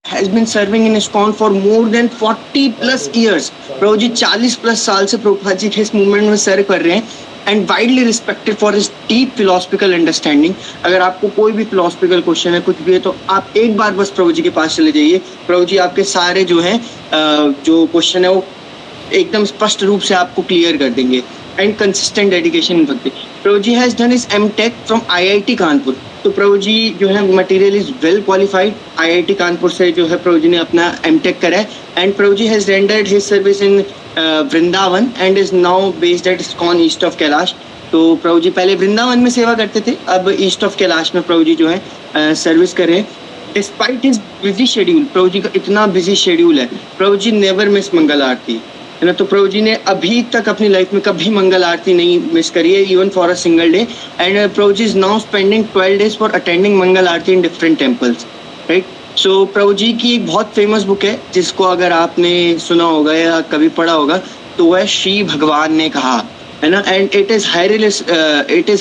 has been serving in ISKCON for more than 40 plus years. Prabhu ji 40 plus साल से प्रभुपाद जी के इस movement में सर्व कर रहे हैं and widely respected for his deep philosophical understanding. अगर आपको कोई भी फिलोसफिकल क्वेश्चन है, कुछ भी है, तो आप एक बार बस प्रभु जी के पास चले जाइए। प्रभु जी आपके सारे जो है जो क्वेश्चन है वो एकदम स्पष्ट रूप से आपको क्लियर कर देंगे। And consistent dedication in bhakti. Prabhu ji has done his MTech from IIT Kanpur. तो प्रभु जी जो है material is well qualified. IIT Kanpur से जो है प्रभु जी ने अपना एमटेक करा है and Prabhu ji has rendered his service in Vrindavan and is now based at ISKCON East of Kailash. तो प्रभु जी पहले वृंदावन में सेवा करते थे, अब ईस्ट ऑफ कैलाश में प्रभु जी जो है सर्विस कर रहे हैं। डिस्पाइट हिज बिजी शेड्यूल, प्रभु जी का इतना बिजी शेड्यूल है, प्रभु जी नेवर मिस मंगल आरती, है ना। तो प्रभु जी ने अभी तक अपनी लाइफ में कभी मंगल आरती नहीं मिस करी है, even for a single day. And Prabhu ji is now spending 12 days for attending Mangal Aarti in different temples, right. So Prabhu ji की एक बहुत फेमस बुक है जिसको अगर आपने सुना होगा या कभी पढ़ा होगा तो वह श्री भगवान ने कहा, है ना। And it is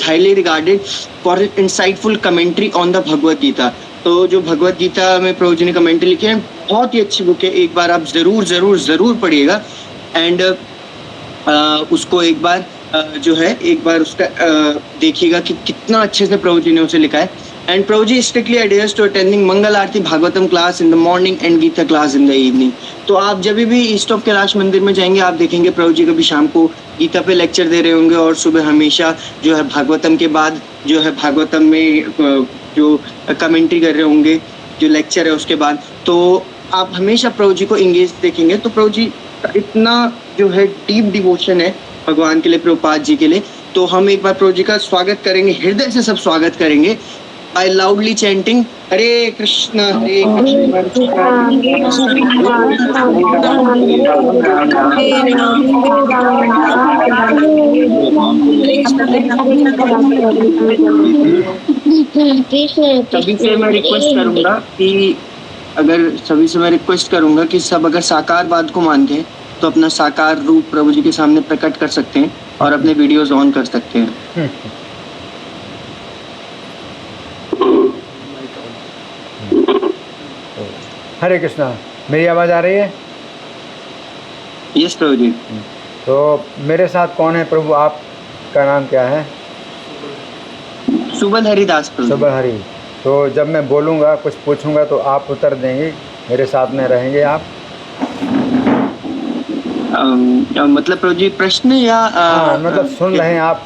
highly regarded for insightful commentary on the Bhagavad Gita. तो जो भगवद गीता में प्रभु जी ने कमेंट्री लिखे हैं, बहुत ही अच्छी बुक है, एक बार आप जरूर जरूर जरूर पढ़िएगा। एंड उसको एक बार जो है एक बार उसका देखिएगा कि कितना अच्छे से प्रभु जी ने उसे लिखा है। And Prabhu ji strictly adheres to attending Mangal Aarti Bhagavatam class in the morning and Gita class in the evening. तो आप जब भी ईस्ट ऑफ कैलाश मंदिर में जाएंगे आप देखेंगे प्रभु जी कभी शाम को गीता पे लेक्चर दे रहे होंगे और सुबह हमेशा जो है भागवतम के बाद जो है भागवतम में जो कमेंट्री कर रहे होंगे, जो लेक्चर है उसके बाद। तो आप हमेशा प्रभु जी को इंगेज देखेंगे। तो प्रभु जी इतना जो है डीप डिवोशन है भगवान के लिए, प्रभुपाद जी के लिए। तो हम एक बार प्रभु जी का स्वागत करेंगे, हृदय से सब स्वागत करेंगे बाय लाउडली चैंटिंग हरे कृष्ण हरे कृष्ण। सभी से मैं रिक्वेस्ट करूंगा कि सब अगर साकारवाद को मानते हैं तो अपना साकार रूप प्रभु जी के सामने प्रकट कर सकते हैं और अपने वीडियोस ऑन कर सकते हैं। हरे कृष्णा, मेरी आवाज़ आ रही है? यस प्रभु जी। तो मेरे साथ कौन है प्रभु? आपका नाम क्या है? सुबल हरिदास प्रभु। सुबल हरि। तो जब मैं बोलूँगा कुछ पूछूंगा तो आप उत्तर देंगे, मेरे साथ में रहेंगे आप? मतलब प्रभु जी प्रश्न या मतलब सुन रहे हैं, आप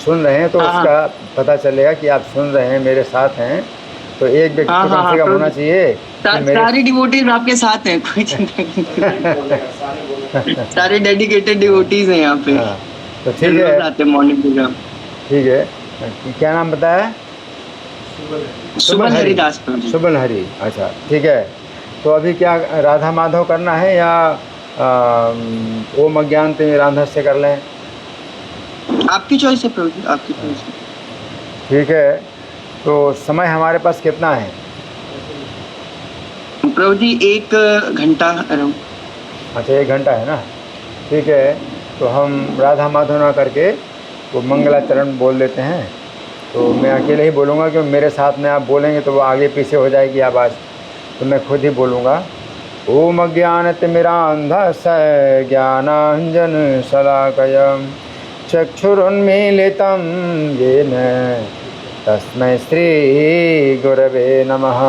सुन रहे हैं तो उसका पता चलेगा कि आप सुन रहे हैं, मेरे साथ हैं। तो एक व्यक्ति कम से कम होना चाहिए। सारे डिवोटीज आपके साथ हैं, कोई चिंता नहीं। सारे डेडिकेटेड डिवोटीज हैं यहाँ पे। तो ठीक है, मॉर्निंग प्रोग्राम। ठीक है, क्या नाम बताया? सुबल हरिदास प्रभु। सुबल हरि, अच्छा ठीक है। तो अभी क्या राधा माधव करना है या ओम अज्ञान तिमिरांधस्य कर लें? आपकी चॉइस है प्रभु जी, आपकी चॉइस है। ठीक है, तो समय हमारे पास कितना है प्रभु जी? 1 घंटा। अच्छा 1 घंटा है ना, ठीक है। तो हम राधा माधव ना करके वो मंगलाचरण बोल देते हैं। तो मैं अकेले ही बोलूँगा कि मेरे साथ में आप बोलेंगे तो वो आगे पीछे हो जाएगी आवाज़, तो मैं खुद ही बोलूँगा। ओम अज्ञानतिमिरान्धस्य ज्ञानाञ्जन शलाकया चक्षुरुन्मीलितं येन तस्मै श्रीगुरवे नमः।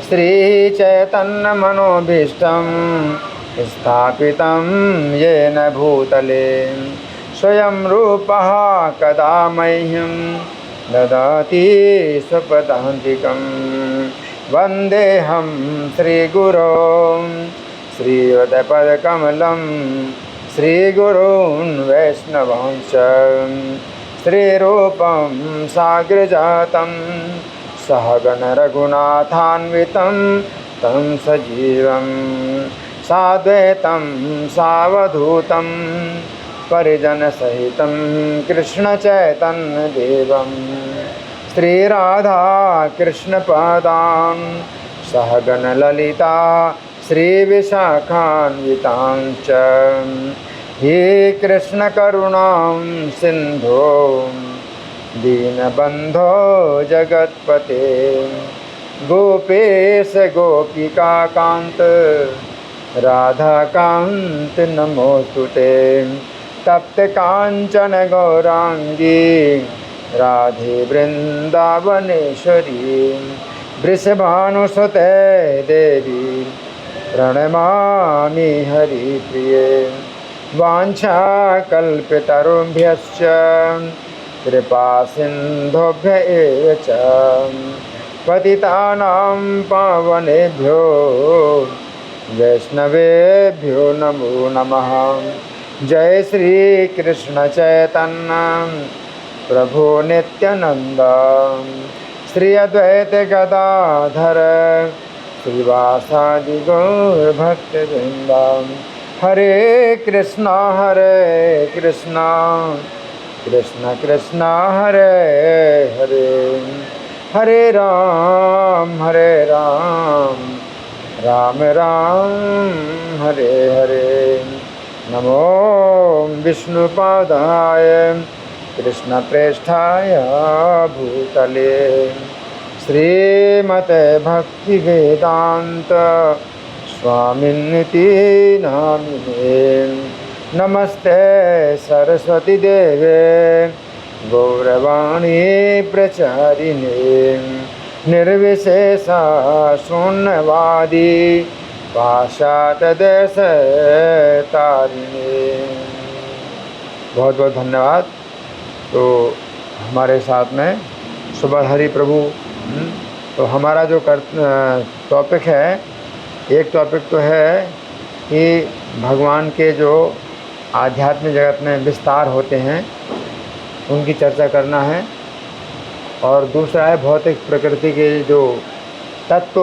श्रीचैतन्यमनोभीष्टं स्थापितं येन भूतले स्वयं रूपः कदा मह्यं ददाति स्वपदान्तिकं। वन्देऽहं श्रीगुरों श्रीयुतपदकमलं श्रीगुरून् वैष्णवांश्च श्रीरूपं साग्रजातं सहगण रघुनाथान्वितं तं सजीवं साद्वैतं सावधूतं परिजनसहितं कृष्णचैतन्यदेवं श्रीराधा कृष्णपादान् सहगण ललिता श्रीविशाखान्वितांश्च। हे कृष्ण करुणां सिन्धो दीनबन्धो जगत्पते गोपेश गोपिका कांत राधा कांत नमोस्तुते। तप्त कांचन गौरांगी राधे वृंदावनेश्वरी। वृषभानुसुते देवी प्रणमामि हरिप्रिये। वाञ्छाकल्पतरुभ्यश्च कृपा सिन्धुभ्य एव च पतितानां पावनेभ्यो वैष्णवेभ्यो नमो नमः। जय श्री कृष्ण चैतन्य प्रभु नित्यानंद श्री अद्वैत गदाधर श्रीवासादि गौर भक्तवृंद। हरे कृष्णा कृष्ण कृष्ण हरे हरे, हरे राम राम राम हरे हरे। नमो विष्णुपादाय कृष्णप्रेष्ठाय भूतले श्रीमते भक्तिवेदांत स्वामिन्निति नामिने। नमस्ते सरस्वती देवे गौरवाणी प्रचारिणे निर्विशेषा शून्यवादी पाशातदेशतारिणे। बहुत बहुत धन्यवाद। तो हमारे साथ में सुबह हरि प्रभु। तो हमारा जो टॉपिक है, एक टॉपिक तो है कि भगवान के जो आध्यात्मिक जगत में विस्तार होते हैं उनकी चर्चा करना है, और दूसरा है भौतिक प्रकृति के जो तत्व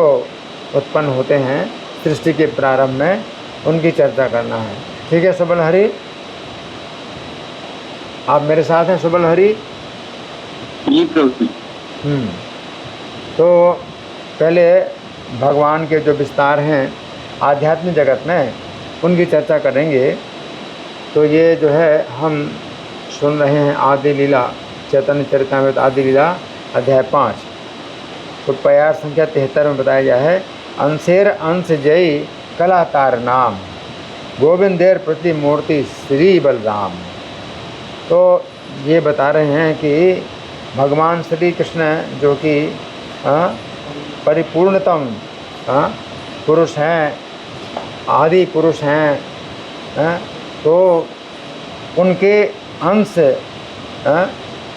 उत्पन्न होते हैं सृष्टि के प्रारंभ में, उनकी चर्चा करना है। ठीक है सुबल हरि, आप मेरे साथ हैं सुबल हरि? जी प्रभु। तो पहले भगवान के जो विस्तार हैं आध्यात्मिक जगत में उनकी चर्चा करेंगे। तो ये जो है हम सुन रहे हैं आदि लीला, चैतन्य चरितामृत आदि लीला अध्याय 5। तो प्यार संख्या 73 में बताया गया है, अंशेर अंश जयी कलाकार नाम गोविंदेर प्रतिमूर्ति श्री बलराम। तो ये बता रहे हैं कि भगवान श्री कृष्ण जो कि परिपूर्णतम पुरुष हैं, आदि पुरुष हैं, तो उनके अंश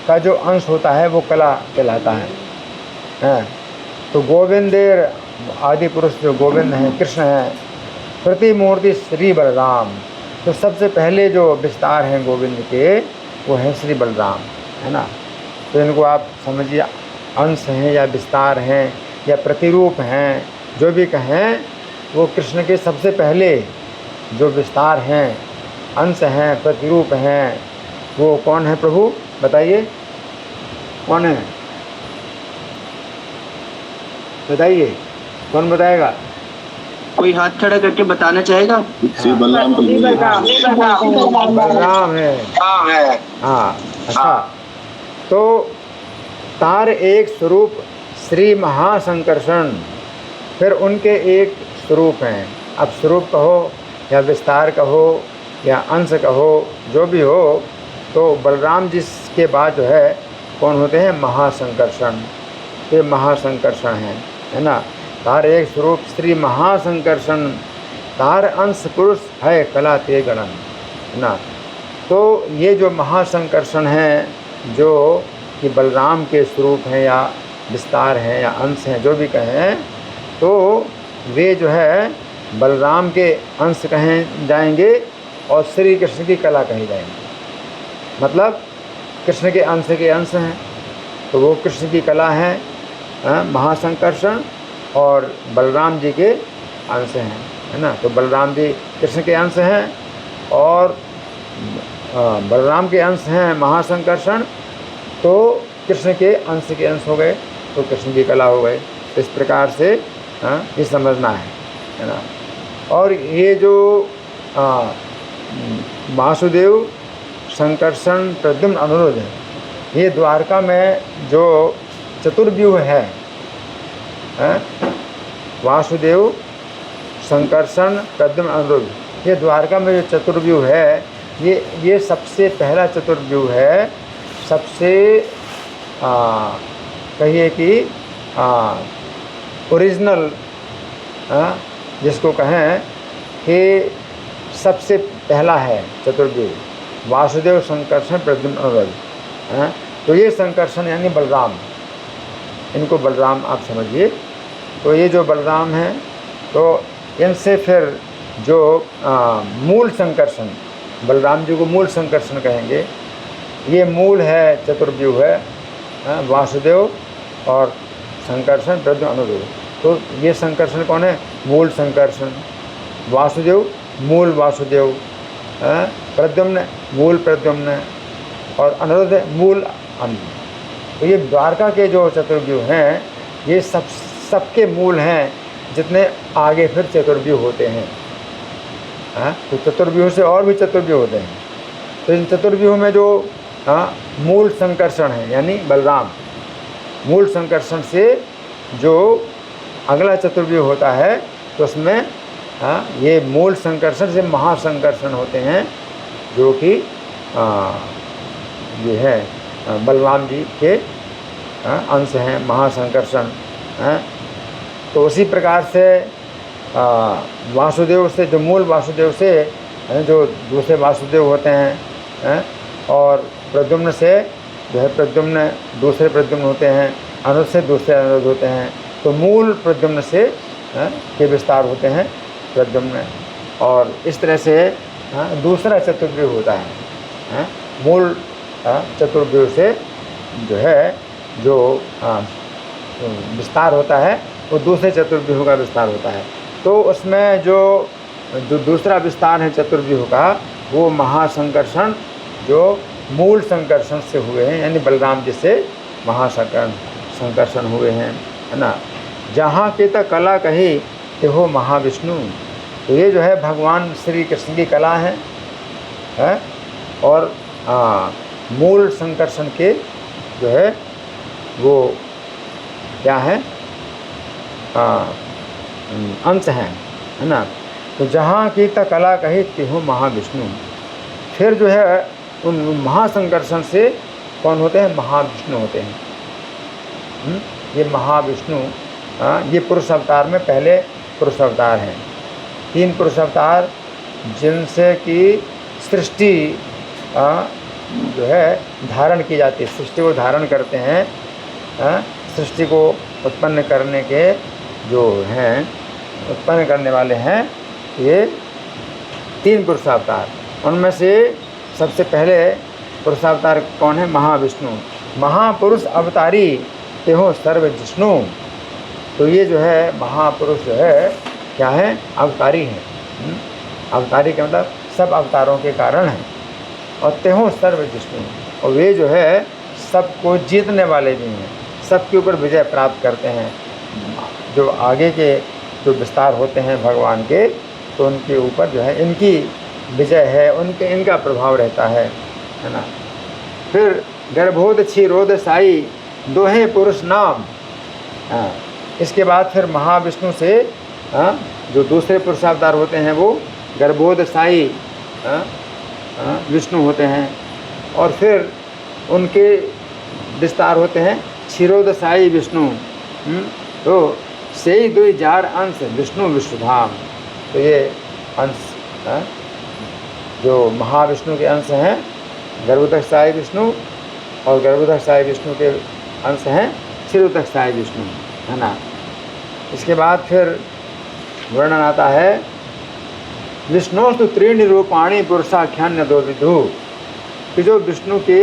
का जो अंश होता है वो कला कहलाता है। तो गोविंदेर आदि पुरुष जो गोविंद हैं, कृष्ण हैं, प्रतिमूर्ति श्री बलराम। तो सबसे पहले जो विस्तार हैं गोविंद के वो है श्री बलराम, है ना। तो इनको आप समझिए अंश हैं या विस्तार हैं या प्रतिरूप हैं, जो भी कहें, वो कृष्ण के सबसे पहले जो विस्तार हैं, अंश हैं, प्रतिरूप हैं, वो कौन है प्रभु बताइए, कौन है बताइए, कौन बताएगा? कोई हाथ खड़ा करके बताना चाहेगा? श्री बलराम बलराम है। हाँ अच्छा। तो तार एक स्वरूप श्री महासंकर्षण, फिर उनके एक स्वरूप हैं। अब स्वरूप कहो या विस्तार कहो या अंश कहो, जो भी हो, तो बलराम जी के बाद जो है कौन होते हैं? महासंकर्षण। ये महासंकर्षण हैं, है ना। तार एक स्वरूप श्री महासंकर्षण, तार अंश पुरुष है कला ते गणन, है ना। तो ये जो महासंकर्षण हैं, जो कि बलराम के स्वरूप हैं या विस्तार हैं या अंश हैं, जो भी कहें, तो वे जो है बलराम के अंश कहें जाएंगे और श्री कृष्ण की कला कही जाएंगी। मतलब कृष्ण के अंश हैं, तो वो कृष्ण की कला है महासंकर्षण, और बलराम जी के अंश हैं, है ना। तो बलराम जी कृष्ण के अंश हैं और बलराम के अंश हैं महासंकर्षण, तो कृष्ण के अंश हो गए, तो कृष्ण की कला हो गए। इस प्रकार से ये समझना है ना। और ये जो वासुदेव संकर्षण प्रद्युम्न अनिरुद्ध है, ये द्वारका में जो चतुर्व्यूह है, वासुदेव, संकर्षण, प्रद्युम्न, अनिरुद्ध। ये द्वारका में जो चतुर्व्यूह है, ये सबसे पहला चतुर्व्यूह है, सबसे कहिए कि ओरिजिनल, जिसको कहें कि सबसे पहला है चतुर्व्यूह। वासुदेव, संकर्षण, प्रद्युम्न, अनिरुद्ध। तो ये संकर्षण यानी बलराम, इनको बलराम आप समझिए। तो ये जो बलराम हैं, तो इनसे फिर जो मूल संकर्षण, बलराम जी को मूल संकर्षण कहेंगे। ये मूल है चतुर्व्यूह है, वासुदेव और संकर्षण, प्रद्युम्न, अनिरुद्ध। तो ये संकर्षण कौन है? मूल संकर्षण। वासुदेव मूल वासुदेव, प्रद्युम्न मूल प्रद्युम्न, और अनिरुद्ध मूल अनिरुद्ध। तो ये द्वारका के जो चतुर्व्यूह हैं, ये सबके मूल हैं, जितने आगे फिर चतुर्व्यूह होते हैं। तो चतुर्व्यूह से और भी चतुर्व्यूह होते हैं। तो इन चतुर्व्यूह में जो मूल संकर्षण है यानी बलराम, मूल संकर्षण से जो अगला चतुर्व्यूह होता है, तो उसमें ये मूल संकर्षण से महासंकर्षण होते हैं, जो कि ये है बलराम जी के अंश हैं, महासंकर्षण। तो उसी प्रकार से वासुदेव से, जो मूल वासुदेव से जो दूसरे वासुदेव होते हैं, और प्रद्युम्न से जो है प्रद्युम्न, दूसरे प्रद्युम्न होते हैं, अनिरुद्ध से दूसरे अनिरुद्ध होते हैं। तो मूल प्रद्युम्न से के विस्तार होते हैं प्रद्युम्न, और इस तरह से दूसरा चतुर्व्यूह होता है। मूल चतुर्व्यूह से जो है जो विस्तार होता है, वो दूसरे चतुर्व्यूह का विस्तार होता है। तो उसमें जो दूसरा विस्तार है चतुर्व्यूह का, वो महासंकर्षण जो मूल संकर्षण से हुए हैं, यानी बलराम जी से महासंकर्षण हुए हैं, है ना। जहाँ की त कला कही ते हो महाविष्णु। तो ये जो है भगवान श्री कृष्ण की कला है, और मूल संकर्षण के जो है वो क्या है, अंश हैं, है ना। तो जहाँ की त कला कही ते हो महाविष्णु। फिर जो है उन महासंकर्षण से कौन होते हैं? महाविष्णु होते हैं। ये महाविष्णु, ये पुरुष अवतार में पहले पुरुष अवतार हैं। 3 पुरुष अवतार जिनसे कि सृष्टि जो है धारण की जाती है, सृष्टि को धारण करते हैं। सृष्टि को उत्पन्न करने के जो हैं, उत्पन्न करने वाले हैं ये 3 पुरुष अवतार। उनमें से सबसे पहले पुरुष अवतार कौन है? महाविष्णु। महापुरुष अवतारी ते हो सर्व जिष्णु। तो ये जो है महापुरुष जो है क्या है? अवतारी हैं। अवतारी का मतलब सब अवतारों के कारण हैं। और ते हो सर्व जिष्णु, और वे जो है सबको जीतने वाले भी हैं, सबके ऊपर विजय प्राप्त करते हैं। जो आगे के जो विस्तार होते हैं भगवान के, तो उनके ऊपर जो है इनकी विजय है, इनका प्रभाव रहता है ना। फिर गर्भोद क्षीरोद साई दोहे पुरुष नाम। इसके बाद फिर महाविष्णु से जो दूसरे पुरुष अवतार होते हैं वो गर्भोद साई विष्णु होते हैं, और फिर उनके विस्तार होते हैं क्षीरोद साई विष्णु। तो से ही 2 जार अंश विष्णु विश्वधाम। तो ये अंश जो महाविष्णु के अंश हैं गर्भोदक साई विष्णु, और गर्भोदक साई विष्णु के अंश हैं क्षीरोदक साई विष्णु, है ना। इसके बाद फिर वर्णन आता है विष्णुस्तु 3 रूपाणि पुरुषाख्यान्य 2 विधु। कि जो विष्णु के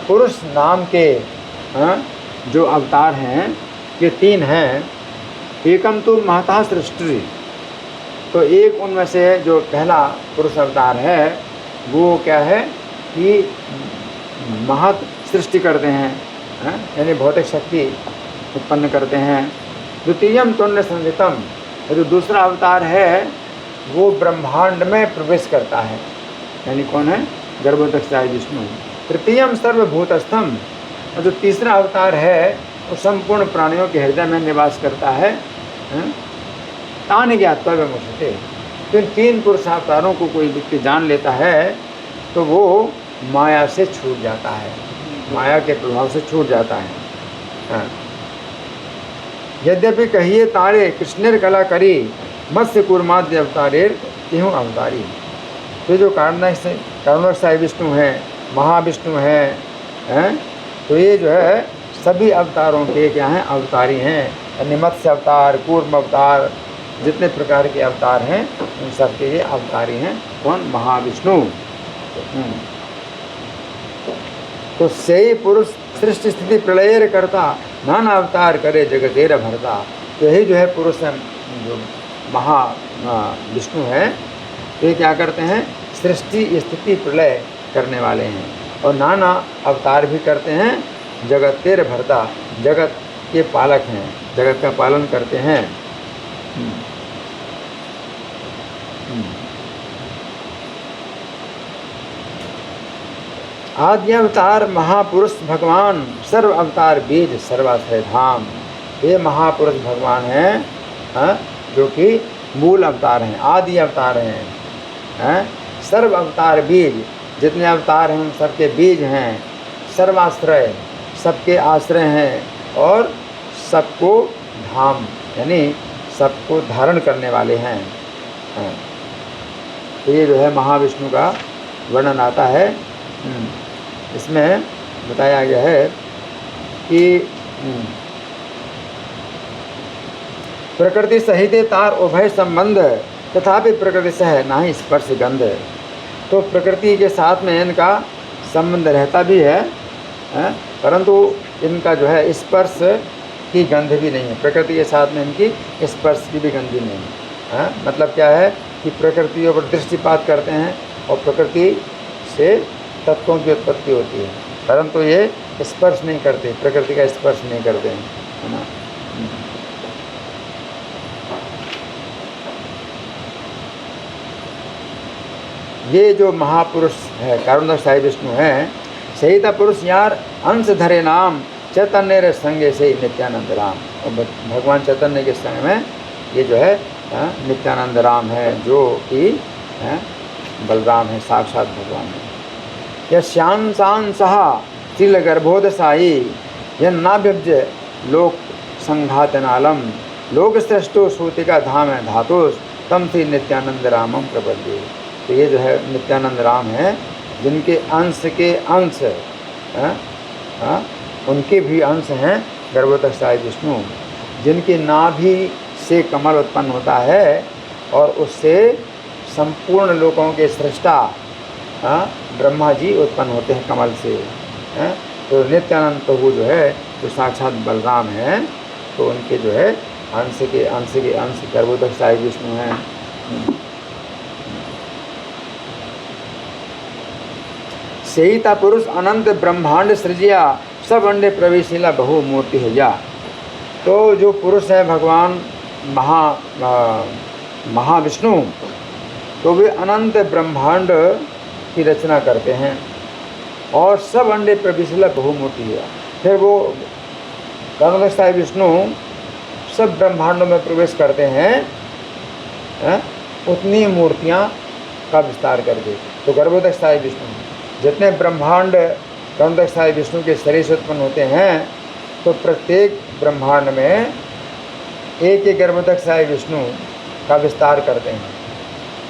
पुरुष नाम के जो अवतार हैं ये 3 हैं। एकम तो महता सृष्टि। तो एक उनमें से जो पहला पुरुष अवतार है वो क्या है कि महत सृष्टि करते हैं, यानी भौतिक शक्ति उत्पन्न करते हैं। द्वितीयम तुण्य संहितम। जो दूसरा अवतार है वो ब्रह्मांड में प्रवेश करता है, यानी कौन है? गर्भोदक साई विष्णु। तृतीयम सर्वभूतस्थम। और जो तीसरा अवतार है वो संपूर्ण प्राणियों के हृदय में निवास करता है। तान ज्ञातव्य मुझसे, तो इन 3 पुरुषावतारों को कोई व्यक्ति जान लेता है तो वो माया से छूट जाता है, माया के प्रभाव से छूट जाता है। यद्यपि कहिए तारे कृष्णेर कला करी, मत्स्य कूर्माद्य अवतारेर तिहु अवतारी। तो जो कारणक साई विष्णु हैं, महाविष्णु हैं, तो ये जो है सभी अवतारों के क्या हैं, अवतारी हैं। यानी मत्स्य अवतार, कूर्म अवतार, जितने प्रकार के अवतार हैं उन सब के ये अवतारी हैं। कौन? महाविष्णु। तो से पुरुष सृष्टि स्थिति प्रलय करता, नाना अवतार करे जगतेर भरता। तो यही जो है पुरुष है, जो महा विष्णु है, तो ये क्या करते हैं? सृष्टि स्थिति प्रलय करने वाले हैं और नाना अवतार भी करते हैं। जगतेर भरता, जगत के पालक हैं, जगत का पालन करते हैं। आदि अवतार महापुरुष भगवान, सर्व अवतार बीज सर्वाश्रय धाम। ये महापुरुष भगवान हैं, जो कि मूल अवतार हैं, आदि अवतार हैं, सर्व अवतार बीज, जितने अवतार हैं उन सबके बीज हैं। सर्वाश्रय, सबके आश्रय हैं और सबको धाम, यानी सबको धारण करने वाले हैं। तो ये जो है महाविष्णु का वर्णन आता है। इसमें बताया गया है कि प्रकृति सहित तार उभय संबंध, तथापि प्रकृति सह नाही स्पर्श गंध। तो प्रकृति के साथ में इनका संबंध रहता भी है, परंतु इनका जो है स्पर्श की गंध भी नहीं है। प्रकृति के साथ में इनकी स्पर्श की भी गंध भी नहीं है। मतलब क्या है कि प्रकृति पर दृष्टिपात करते हैं और प्रकृति से तत्वों की उत्पत्ति होती है, परंतु ये स्पर्श नहीं करते, प्रकृति का स्पर्श नहीं करते हैं, है ना। ये जो महापुरुष है कारुण्य साई विष्णु हैं, सहिता पुरुष यार अंश धरे नाम, चैतन्य संगे से नित्यानंद राम। और भगवान चैतन्य के संग में ये जो है नित्यानंद राम है, जो कि बलराम है, साक्षात भगवान है। यशांसांसः तिल गर्भोदसाई, यन्नाभ्यब्ज लोक संघातनालम, लोक श्रेष्ठो सूतिका धाम है धातुष, तम श्री नित्यानंद रामम प्रपद्ये। तो ये जो है नित्यानंद राम है, जिनके अंश के अंश उनके भी अंश हैं गर्भोदक साई विष्णु, जिनकी नाभि से कमल उत्पन्न होता है और उससे संपूर्ण लोकों के सृष्टा ब्रह्मा जी उत्पन्न होते हैं कमल से। तो नित्यानंद प्रभु जो है जो साक्षात बलराम हैं, तो उनके जो है अंश के अंश गर्भोदक साई विष्णु हैं। सहिता पुरुष अनंत ब्रह्मांड सृजिया, सब अंडे प्रवेशिला बहु मूर्ति है या। तो जो पुरुष है भगवान महाविष्णु, तो वे अनंत ब्रह्मांड की रचना करते हैं और सब अंडे प्रवेशिला बहुमूर्ति है। फिर वो कारुण्य साई विष्णु सब ब्रह्मांडों में प्रवेश करते हैं, उतनी मूर्तियाँ का विस्तार करके। तो गर्भोदक साई विष्णु, जितने ब्रह्मांड कारुण्य साई विष्णु के शरीर से उत्पन्न होते हैं, तो प्रत्येक ब्रह्मांड में एक एक गर्भोदक साई विष्णु का विस्तार करते हैं।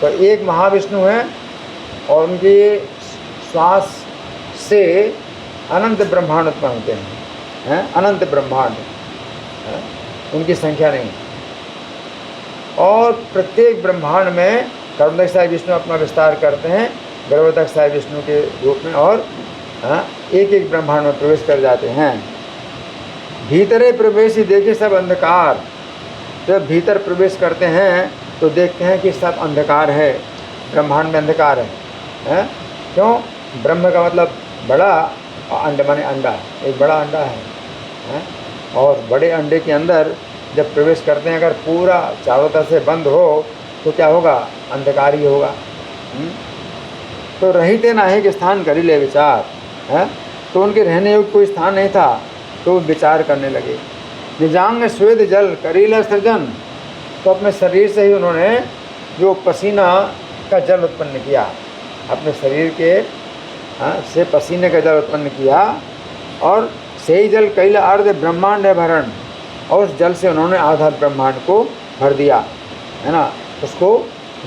तो एक महाविष्णु है और उनके श्वास से अनंत ब्रह्मांड उत्पन्न होते हैं, अनंत ब्रह्मांड, उनकी संख्या नहीं। और प्रत्येक ब्रह्मांड में कारुण्य साई विष्णु अपना विस्तार करते हैं गर्भोदक साई विष्णु के रूप में, और एक एक ब्रह्मांड में प्रवेश कर जाते हैं। भीतरे प्रवेश ही देखे सब अंधकार। जब भीतर प्रवेश करते हैं तो देखते हैं कि सब अंधकार है, ब्रह्मांड में अंधकार है। क्यों? ब्रह्म का मतलब बड़ा और अंड माने अंडा, एक बड़ा अंडा है, और बड़े अंडे के अंदर जब प्रवेश करते हैं, अगर पूरा चारों तरफ से बंद हो तो क्या होगा? अंधकार ही होगा। तो रहिते नाहे के स्थान करी ले विचार, तो उनके रहने योग्य कोई स्थान नहीं था, तो विचार करने लगे। निजांग स्वेद जल करील सृजन, तो अपने शरीर से ही उन्होंने जो पसीना का जल उत्पन्न किया, अपने शरीर के से पसीने का जल उत्पन्न किया, और सही जल कैला अर्ध ब्रह्मांड भरण, और उस जल से उन्होंने आधा ब्रह्मांड को भर दिया, है ना। उसको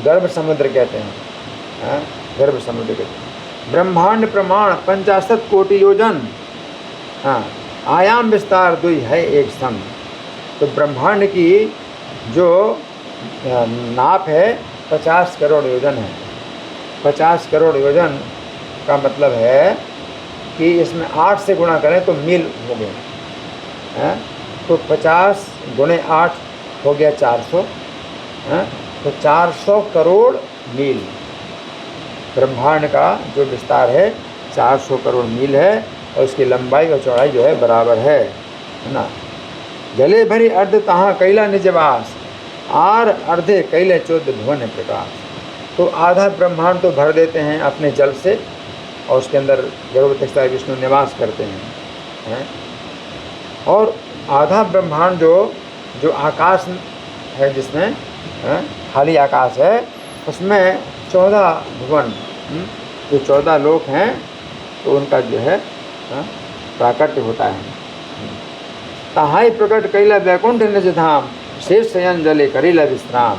गर्भ समुद्र कहते हैं, गर्भ समुद्र कहते हैं। ब्रह्मांड प्रमाण 50 कोटि योजन, आयाम विस्तार दुई है एक सम। तो ब्रह्मांड की जो नाप है 50 करोड़ योजन है। 50 करोड़ योजन का मतलब है कि इसमें 8 से गुणा करें तो मील हो गए, तो 50 गुणे 8 हो गया 400, तो 400 करोड़ मील ब्रह्मांड का जो विस्तार है 400 करोड़ मील है, और उसकी लंबाई और चौड़ाई जो है बराबर है ना। जले भरी अर्ध तहाँ कैला निजवास, आर अर्धे कैले 14 भुवन प्रकाश। तो आधा ब्रह्मांड तो भर देते हैं अपने जल से, और उसके अंदर गर्भोत्कच विष्णु निवास करते हैं, और आधा ब्रह्मांड जो आकाश है, जिसमें खाली आकाश है, उसमें 14 भुवन, जो 14 लोक हैं, तो उनका जो है प्राकट्य होता है। तहाई प्रकट कैला वैकुंठ निज धाम, शेष शयन जले करीला विश्राम।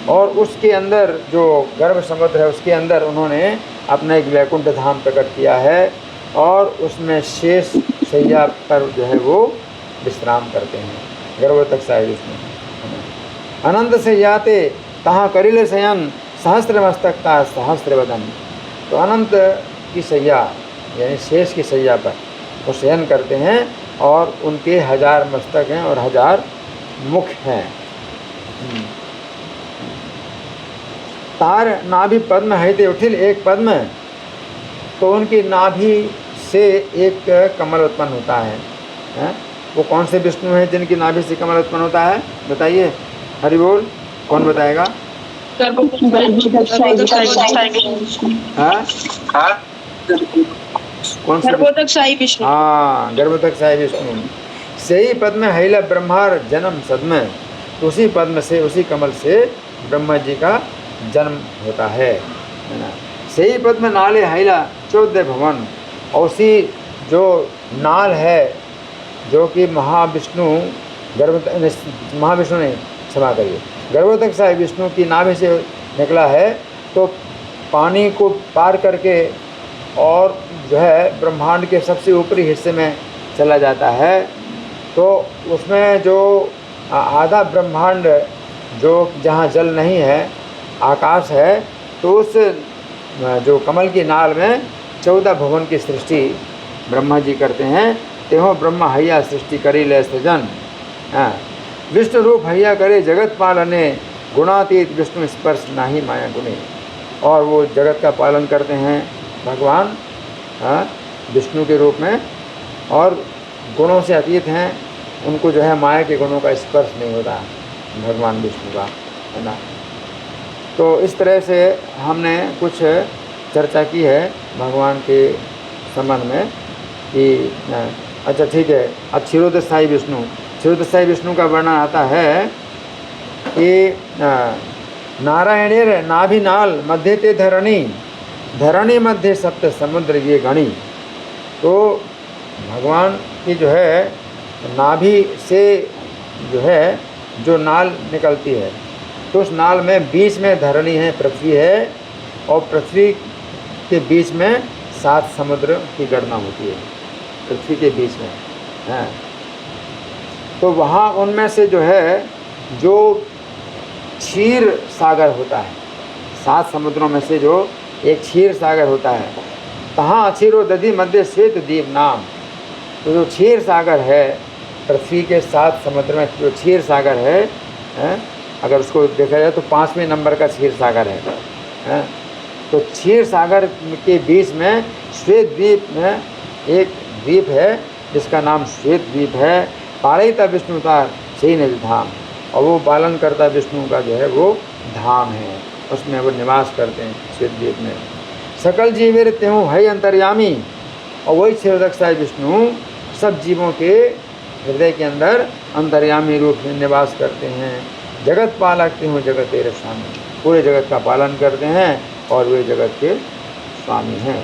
और उसके अंदर जो गर्भ समुद्र है, उसके अंदर उन्होंने अपना एक वैकुंठ धाम प्रकट किया है, और उसमें शेष शैया पर जो है वो विश्राम करते हैं, गर्भोत्कच विष्णु। अनंत से याते तहाँ करीले शयन, सहस्त्र मस्तकता सहस्त्र वदन। तो अनंत की शैया यानी शेष की शैया पर वो शयन करते हैं, और उनके 1000 मस्तक हैं और 1000 मुख हैं। तार नाभि पद्म है ते उठिल एक पद्म, तो उनकी नाभि से एक कमल उत्पन्न होता है। वो कौन से विष्णु हैं जिनकी नाभि से कमल उत्पन्न होता है, बताइए, हरि बोल, कौन बताएगा? कौन सा? विष्णु। हाँ, गर्भोत्कच विष्णु। सही पद्म हैला ब्रह्मार जन्म सद्म, तो उसी पद्म से, उसी कमल से ब्रह्मा जी का जन्म होता है ना। सही पद्म नाले हैला 14 भवन, और उसी जो नाल है, जो कि महाविष्णु महाविष्णु नहीं, क्षमा करिए, गर्भोत्कच विष्णु की नाभि से निकला है, तो पानी को पार करके और जो है ब्रह्मांड के सबसे ऊपरी हिस्से में चला जाता है। तो उसमें जो आधा ब्रह्मांड जो जहाँ जल नहीं है, आकाश है, तो उस जो कमल की नाल में 14 भुवन की सृष्टि ब्रह्मा जी करते हैं। तेहो ब्रह्मा हैया सृष्टि करी ले सृजन, विष्णु रूप हैया करे जगत पालने, गुणातीत विष्णु स्पर्श नाही माया गुणे। और वो जगत का पालन करते हैं भगवान विष्णु के रूप में, और गुणों से अतीत हैं, उनको जो है माया के गुणों का स्पर्श नहीं होता भगवान विष्णु का, है ना। तो इस तरह से हमने कुछ चर्चा की है भगवान के संबंध में कि अच्छा ठीक है। अब क्षीरोदस्थायी विष्णु, क्षीरोदस्थायी विष्णु का वर्णन आता है कि नारायणेर नाभिनाल मध्य ते धरणी, धरणी मध्य सप्त समुद्र ये गणी। तो भगवान की जो है नाभि से जो है जो नाल निकलती है, तो उस नाल में बीच में धरणी है, पृथ्वी है, और पृथ्वी के बीच में 7 समुद्र की गणना होती है, पृथ्वी के बीच में है। तो वहाँ उनमें से जो है जो क्षीर सागर होता है, 7 समुद्रों में से जो एक क्षीर सागर होता है, तहाँ क्षीरो दधि मध्य श्वेत द्वीप नाम। तो जो क्षीर सागर है, पृथ्वी के 7 समुद्र में जो क्षीर सागर है, अगर उसको देखा जाए तो 5वें नंबर का क्षीर सागर है। तो क्षीर सागर के बीच में श्वेत द्वीप में एक द्वीप है जिसका नाम श्वेत द्वीप है। पालयिता विष्णुतार सही निज धाम, और वो पालन करता विष्णु का जो है वो धाम है, उसमें वो निवास करते हैं श्वेत द्वीप में। सकल जीवेर त्यों है अंतर्यामी, और वही क्षीरोदक्षाय विष्णु सब जीवों के हृदय के अंदर अंतर्यामी रूप में निवास करते हैं। जगत पालक हूँ जगत तेरे स्वामी, पूरे जगत का पालन करते हैं और वे जगत के स्वामी हैं।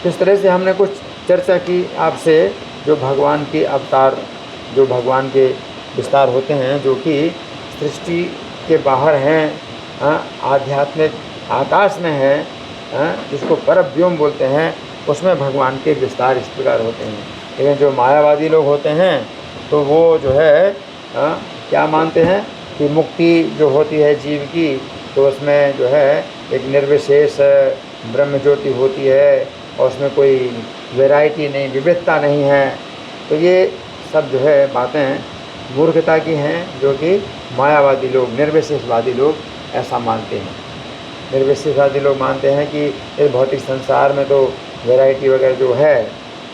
इस तरह से हमने कुछ चर्चा की आपसे, जो भगवान के अवतार, जो भगवान के विस्तार होते हैं, जो कि सृष्टि के बाहर हैं, आध्यात्मिक आकाश में है, जिसको परव्योम बोलते हैं, उसमें भगवान के विस्तार इस प्रकार होते हैं। लेकिन जो मायावादी लोग होते हैं तो वो जो है क्या मानते हैं कि मुक्ति जो होती है जीव की, तो उसमें जो है एक निर्विशेष ब्रह्म ज्योति होती है और उसमें कोई वैरायटी नहीं, विविधता नहीं है। तो ये सब जो है बातें मूर्खता की हैं, जो कि मायावादी लोग, निर्विशेषवादी लोग ऐसा मानते हैं। निर्विशेषवादी लोग मानते हैं कि इस भौतिक संसार में तो वैरायटी वगैरह जो है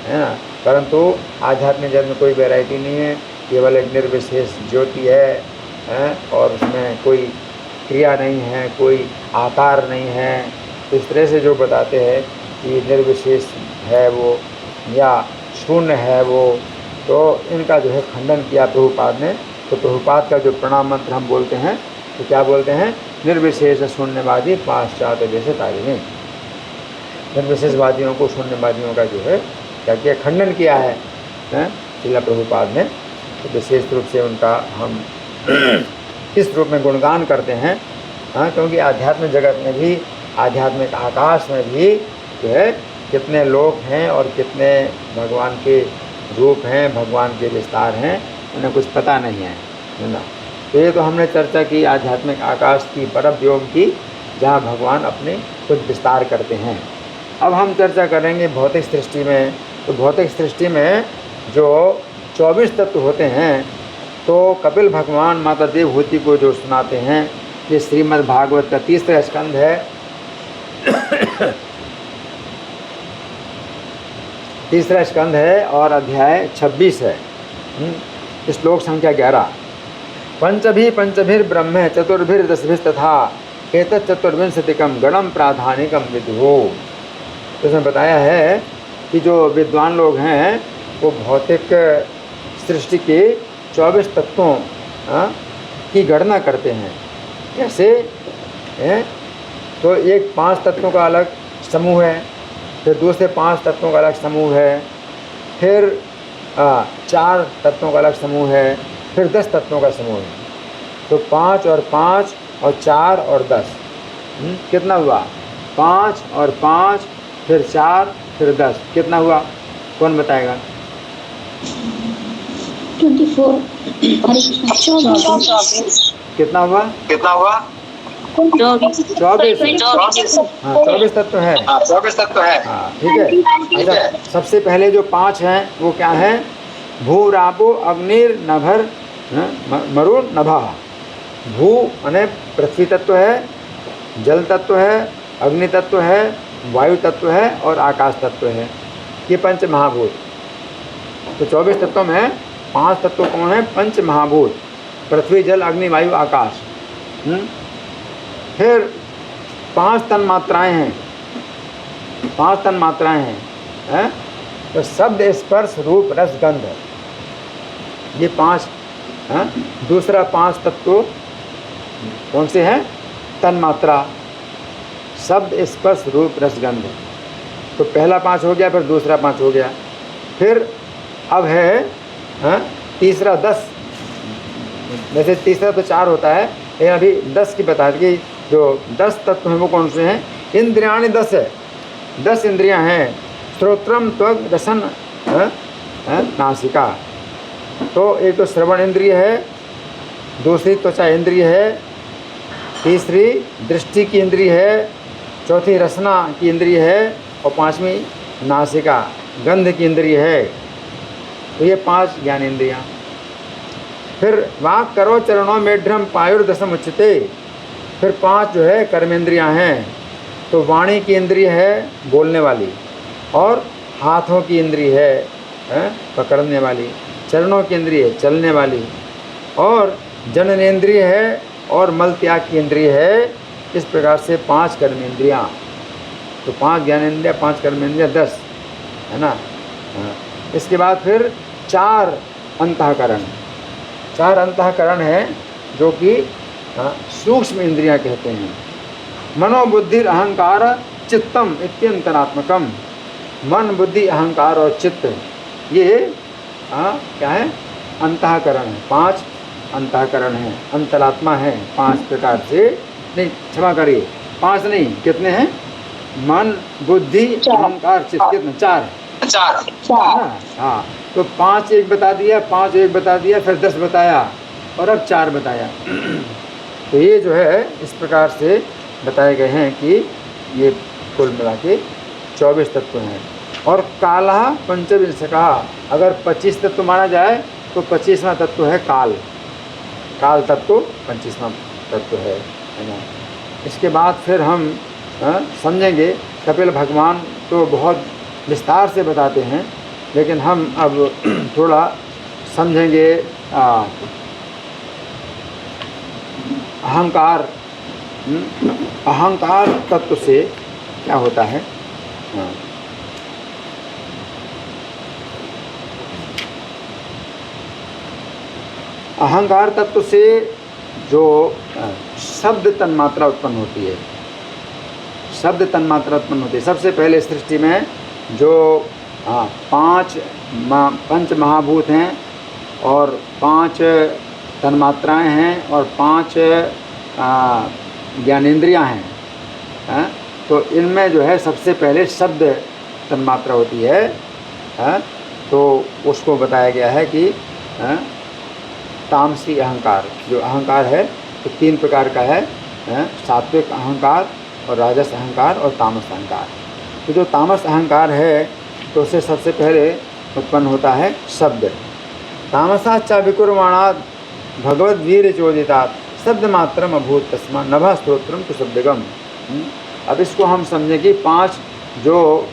ना, परंतु आध्यात्मिक जगत में कोई वैरायटी नहीं है, केवल एक निर्विशेष ज्योति है और उसमें कोई क्रिया नहीं है, कोई आकार नहीं है। तो इस तरह से जो बताते हैं कि निर्विशेष है वो या शून्य है वो, तो इनका जो है खंडन किया प्रभुपाद ने। तो प्रभुपाद का जो प्रणाम मंत्र हम बोलते हैं तो क्या बोलते हैं? निर्विशेष शून्यवादी पाश्चात्य जैसे तारिणी। निर्विशेषवादियों को, शून्यवादियों का जो है क्या किया? खंडन किया है श्रील प्रभुपाद ने। तो विशेष रूप से उनका हम इस रूप में गुणगान करते हैं, क्योंकि आध्यात्मिक जगत में भी, आध्यात्मिक आकाश में भी जो है कितने लोक हैं और कितने भगवान के रूप हैं, भगवान के विस्तार हैं, उन्हें कुछ पता नहीं है ना। तो ये तो हमने चर्चा की आध्यात्मिक आकाश की, परव्योम की, जहाँ भगवान अपने कुछ विस्तार करते हैं। अब हम चर्चा करेंगे भौतिक सृष्टि में। तो भौतिक सृष्टि में जो 24 तत्व होते हैं, तो कपिल भगवान माता देवहूति को जो सुनाते हैं, ये श्रीमद् भागवत का 3रा स्कंध है। 3रा स्कंध है और अध्याय 26 है। श्लोक संख्या 11। पंचभिर्ब्रह्म चतुर्भिर्दशभिस्तथा एतत् चतुर्विंशतिकं गणम प्राधानिकम विदुः। तो इसमें बताया है कि जो विद्वान लोग हैं वो भौतिक सृष्टि के 24 तत्वों की गणना करते हैं। कैसे? तो एक 5 तत्वों का अलग समूह है, फिर दूसरे 5 तत्वों का अलग समूह है, फिर 4 तत्वों का अलग समूह है, फिर 10 तत्वों का समूह है। तो 5 और 5 और 4 और 10 कितना हुआ? 5 और 5 फिर 4 फिर 10 कितना हुआ? कौन बताएगा? 24 कितना हुआ? 24। हाँ, 24 तत्व है। 24 तत्व है। हाँ, ठीक है। अच्छा, सबसे पहले जो 5 हैं वो क्या है? भू रापो अग्निर नभर मरुण नभा। भू माने पृथ्वी तत्व है, जल तत्व है, अग्नि तत्व है, वायु तत्व है और आकाश तत्व है। ये पंच महाभूत। तो 24 तत्वों में 5 तत्व कौन है? पंच महाभूत, पृथ्वी जल अग्नि वायु आकाश। फिर 5 तन मात्राएँ हैं, 5 तन मात्राएँ हैं। तो शब्द स्पर्श रूप रस गंध, ये 5। दूसरा 5 तत्व कौन से हैं? तन मात्रा, शब्द स्पर्श रूप रस गंध। तो पहला 5 हो गया, फिर दूसरा 5 हो गया, फिर अब है तीसरा 10। वैसे तीसरा तो 4 होता है, लेकिन अभी 10 की बता दी। जो 10 तत्व हैं वो कौन से हैं? इंद्रियाणि 10 है, 10 इंद्रियां हैं। श्रोत्रम त्वग रसन नासिका। तो एक तो श्रवण इंद्रिय है, दूसरी त्वचा इंद्रिय है, तीसरी दृष्टि की इंद्रिय है, चौथी रसना की इंद्रिय है और 5वीं नासिका गंध की इंद्रिय है। तो ये 5 ज्ञान इंद्रियाँ। फिर वाक करो चरणों में ड्रम पायुर्दशम उच्चते। फिर 5 जो है कर्मेंद्रियाँ हैं। तो वाणी की इंद्रिय है बोलने वाली, और हाथों की इंद्रिय है पकड़ने वाली, चरणों की इंद्रिय चलने वाली, और जननेन्द्रिय है और मल त्याग की इंद्रिय है। इस प्रकार से 5 कर्मेंद्रियाँ। तो 5 ज्ञानेंद्रियाँ, 5 कर्मेंद्रियाँ, 10 है ना। इसके बाद फिर 4 अंतःकरण, 4 अंतःकरण हैं जो कि सूक्ष्म इंद्रियां कहते हैं। मनोबुद्धि अहंकार चित्तम इत्यंतरात्मकम। मन, बुद्धि, अहंकार और चित्त ये क्या है? अंतःकरण है। 5 अंतःकरण हैं, अंतरात्मा है 5 प्रकार से। नहीं, क्षमा करिए, 5 नहीं, कितने हैं? मन, बुद्धि, अहंकार, चित्त, कितने? 4 हाँ, तो 5 एक बता दिया, 5 एक बता दिया, फिर 10 बताया और अब 4 बताया। तो ये जो है इस प्रकार से बताए गए हैं कि ये कुल मिला के 24 तत्व हैं। और काला पंचविंशका, अगर 25 तत्व माना जाए तो 25वां तत्व है काल। काल तत्व 25वां तत्व है ना। इसके बाद फिर हम समझेंगे, कपिल भगवान तो बहुत विस्तार से बताते हैं, लेकिन हम अब थोड़ा समझेंगे अहंकार। अहंकार तत्व से क्या होता है? अहंकार तत्व से जो शब्द तन्मात्रा उत्पन्न होती है, शब्द तन्मात्रा उत्पन्न होती है। सबसे पहले सृष्टि में जो 5 पंच महाभूत हैं और 5 तन्मात्राएं हैं और 5 ज्ञानेंद्रियां हैं, तो इनमें जो है सबसे पहले शब्द तन्मात्रा होती है। तो उसको बताया गया है कि तामसी अहंकार, जो अहंकार है तो 3 प्रकार का है, सात्विक अहंकार और राजस अहंकार और तामस अहंकार। तो जो तामस अहंकार है तो उससे सबसे पहले उत्पन्न होता है शब्द। तामसा च विकुर्वाणात् भगवद वीर चोदितात् शब्द मात्रम अभूत तस्मा नभा स्तोत्रम तो शब्दगम। अब इसको हम समझें कि 5 जो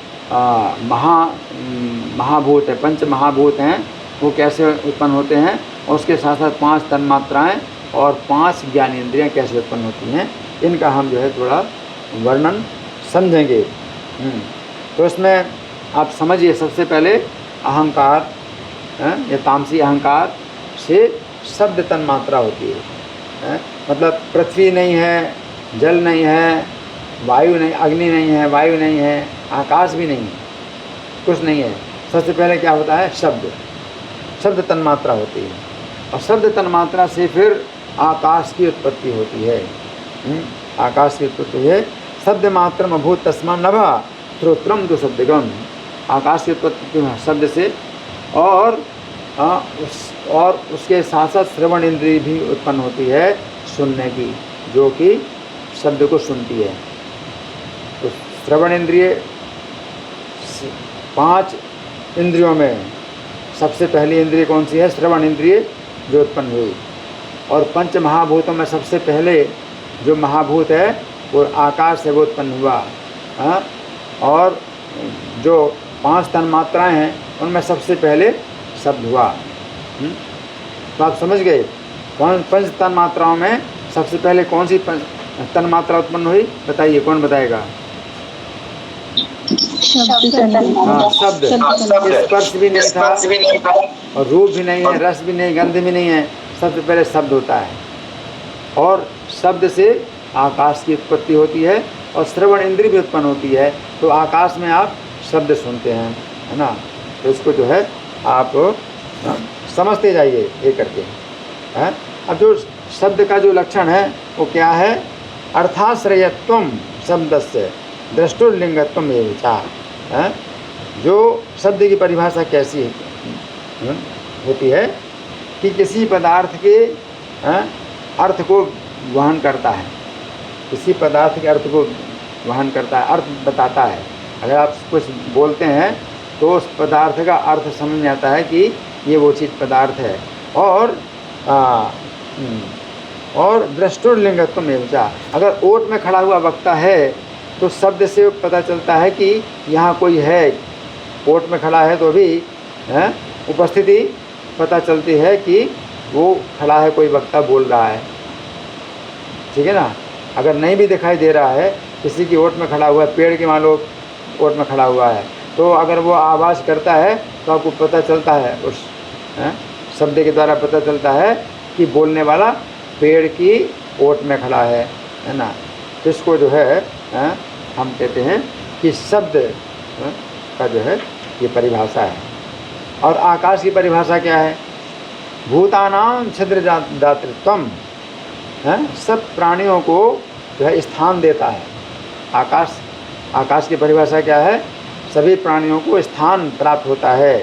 महाभूत है, पंच महाभूत हैं, वो कैसे उत्पन्न होते हैं, और उसके साथ साथ 5 तन्मात्राएं और 5 ज्ञानेंद्रियां कैसे उत्पन्न होती हैं, इनका हम जो है थोड़ा वर्णन समझेंगे। तो इसमें आप समझिए, सबसे पहले अहंकार, या तामसी अहंकार से शब्द तन्मात्रा होती है। मतलब पृथ्वी नहीं है, जल नहीं है, वायु नहीं, अग्नि नहीं है, वायु नहीं है, आकाश भी नहीं है, कुछ नहीं है। सबसे पहले क्या होता है? शब्द, शब्द तन्मात्रा होती है। और शब्द तन्मात्रा से फिर आकाश की उत्पत्ति होती है। आकाश की उत्पत्ति है। शब्द मात्रम अभूत तस्मा नभा श्रोत्रम तो शब्दगम। आकाश की उत्पत्ति शब्द से, और उसके साथ साथ श्रवण इंद्रिय भी उत्पन्न होती है सुनने की, जो कि शब्द को सुनती है। तो श्रवण इंद्रिय 5 इंद्रियों में सबसे पहली इंद्रिय कौन सी है? श्रवण इंद्रिय जो उत्पन्न हुई। और पंच महाभूतों में सबसे पहले जो महाभूत है वो आकाश से वो उत्पन्न हुआ। और जो 5 तन्मात्राएं हैं उनमें सबसे पहले शब्द हुआ। तो आप समझ गए, पंच तन्मात्राओं में सबसे पहले कौन सी तन्मात्रा उत्पन्न हुई? बताइए, कौन बताएगा? हाँ, शब्द। स्पर्श भी नहीं था और रूप भी नहीं है, रस भी नहीं, गंध भी नहीं है, सबसे पहले शब्द होता है। और शब्द से आकाश की उत्पत्ति होती है और श्रवण इंद्रिय भी उत्पन्न होती है। तो आकाश में आप शब्द सुनते हैं, है ना। तो इसको जो है आप समझते जाइए एक करके, है। अब जो शब्द का जो लक्षण है वो क्या है? अर्थाश्रयत्वम शब्दस्य द्रष्टुर्लिंगत्वम एवं। जो शब्द की परिभाषा कैसी होती है कि किसी पदार्थ के अर्थ को वहन करता है, किसी पदार्थ के अर्थ को वहन करता है, अर्थ बताता है। अगर आप कुछ बोलते हैं तो उस पदार्थ का अर्थ समझ में आता है कि ये वो चीज़ पदार्थ है। और द्रष्टुर्लिंगत्वम एवं। अगर ओट में खड़ा हुआ वक्ता है तो शब्द से पता चलता है कि यहाँ कोई है, ओट में खड़ा है तो भी उपस्थिति पता चलती है कि वो खड़ा है, कोई वक्ता बोल रहा है, ठीक है ना। अगर नहीं भी दिखाई दे रहा है, किसी की ओट में खड़ा हुआ है, पेड़ के मान लो ओट में खड़ा हुआ है, तो अगर वो आवाज़ करता है तो आपको पता चलता है, उस शब्द के द्वारा पता चलता है कि बोलने वाला पेड़ की ओट में खड़ा है ना। तो इसको जो है हम कहते हैं कि शब्द का जो है ये परिभाषा है। और आकाश की परिभाषा क्या है? भूतानां छिद्र दातृत्वम, सब प्राणियों को जो है स्थान देता है। आकाश की परिभाषा क्या है? सभी प्राणियों को स्थान प्राप्त होता है।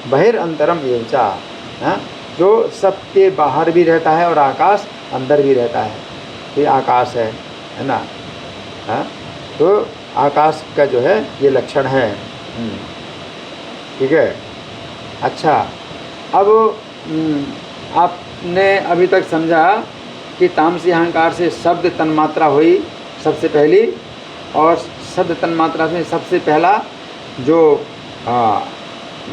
बहिरअंतरम एवचा, जो सबके बाहर भी रहता है और आकाश अंदर भी रहता है। ये आकाश है ना। तो आकाश का जो है ये लक्षण है। ठीक है। अच्छा, अब आपने अभी तक समझा कि तामसी अहंकार से शब्द तन्मात्रा हुई सबसे पहली, और शब्द तन्मात्रा से सबसे पहला जो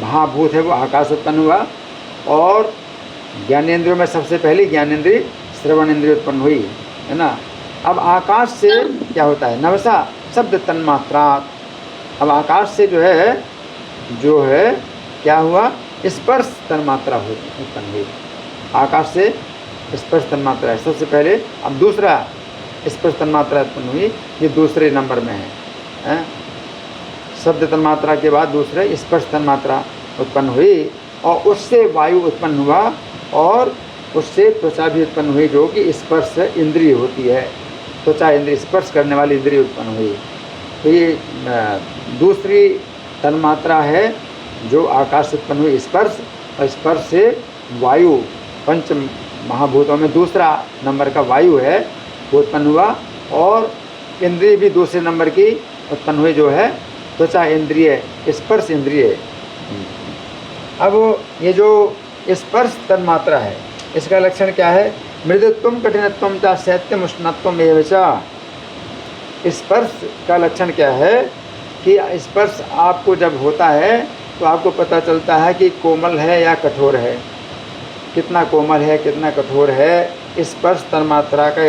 महाभूत है वो आकाश उत्पन्न हुआ, और ज्ञानेंद्रियों में सबसे पहली ज्ञानेंद्रिय श्रवण इंद्रिय उत्पन्न हुई, है ना। अब आकाश से क्या होता है? नवसा शब्द तन्मात्रा। अब आकाश से जो है क्या हुआ? स्पर्श तन्मात्रा उत्पन्न हुई। आकाश से स्पर्श तन्मात्रा है सबसे पहले। अब दूसरा स्पर्श तन्मात्रा उत्पन्न हुई, ये दूसरे नंबर में है। शब्द तन्मात्रा के बाद दूसरे स्पर्श तन्मात्रा उत्पन्न हुई, और उससे वायु उत्पन्न हुआ, और उससे त्वचा भी उत्पन्न हुई, जो कि स्पर्श इंद्रिय होती है। त्वचा इंद्रिय, स्पर्श करने वाली इंद्रिय उत्पन्न हुई। तो ये दूसरी तन्मात्रा है जो आकाश से उत्पन्न हुई, स्पर्श। और स्पर्श से वायु, पंच महाभूतों में दूसरा नंबर का वायु है वो उत्पन्न हुआ, और इंद्रिय भी दूसरे नंबर की उत्पन्न हुई, जो है त्वचा इंद्रिय, स्पर्श इंद्रिय। अब ये जो स्पर्श तन्मात्रा है इसका लक्षण क्या है? मृदुत्वम कठिनत्वम च शैत्यम उष्णत्वम एव च। स्पर्श का लक्षण क्या है कि स्पर्श आपको जब होता है तो आपको पता चलता है कि कोमल है या कठोर है, कितना कोमल है कितना कठोर है। स्पर्श तन्मात्रा का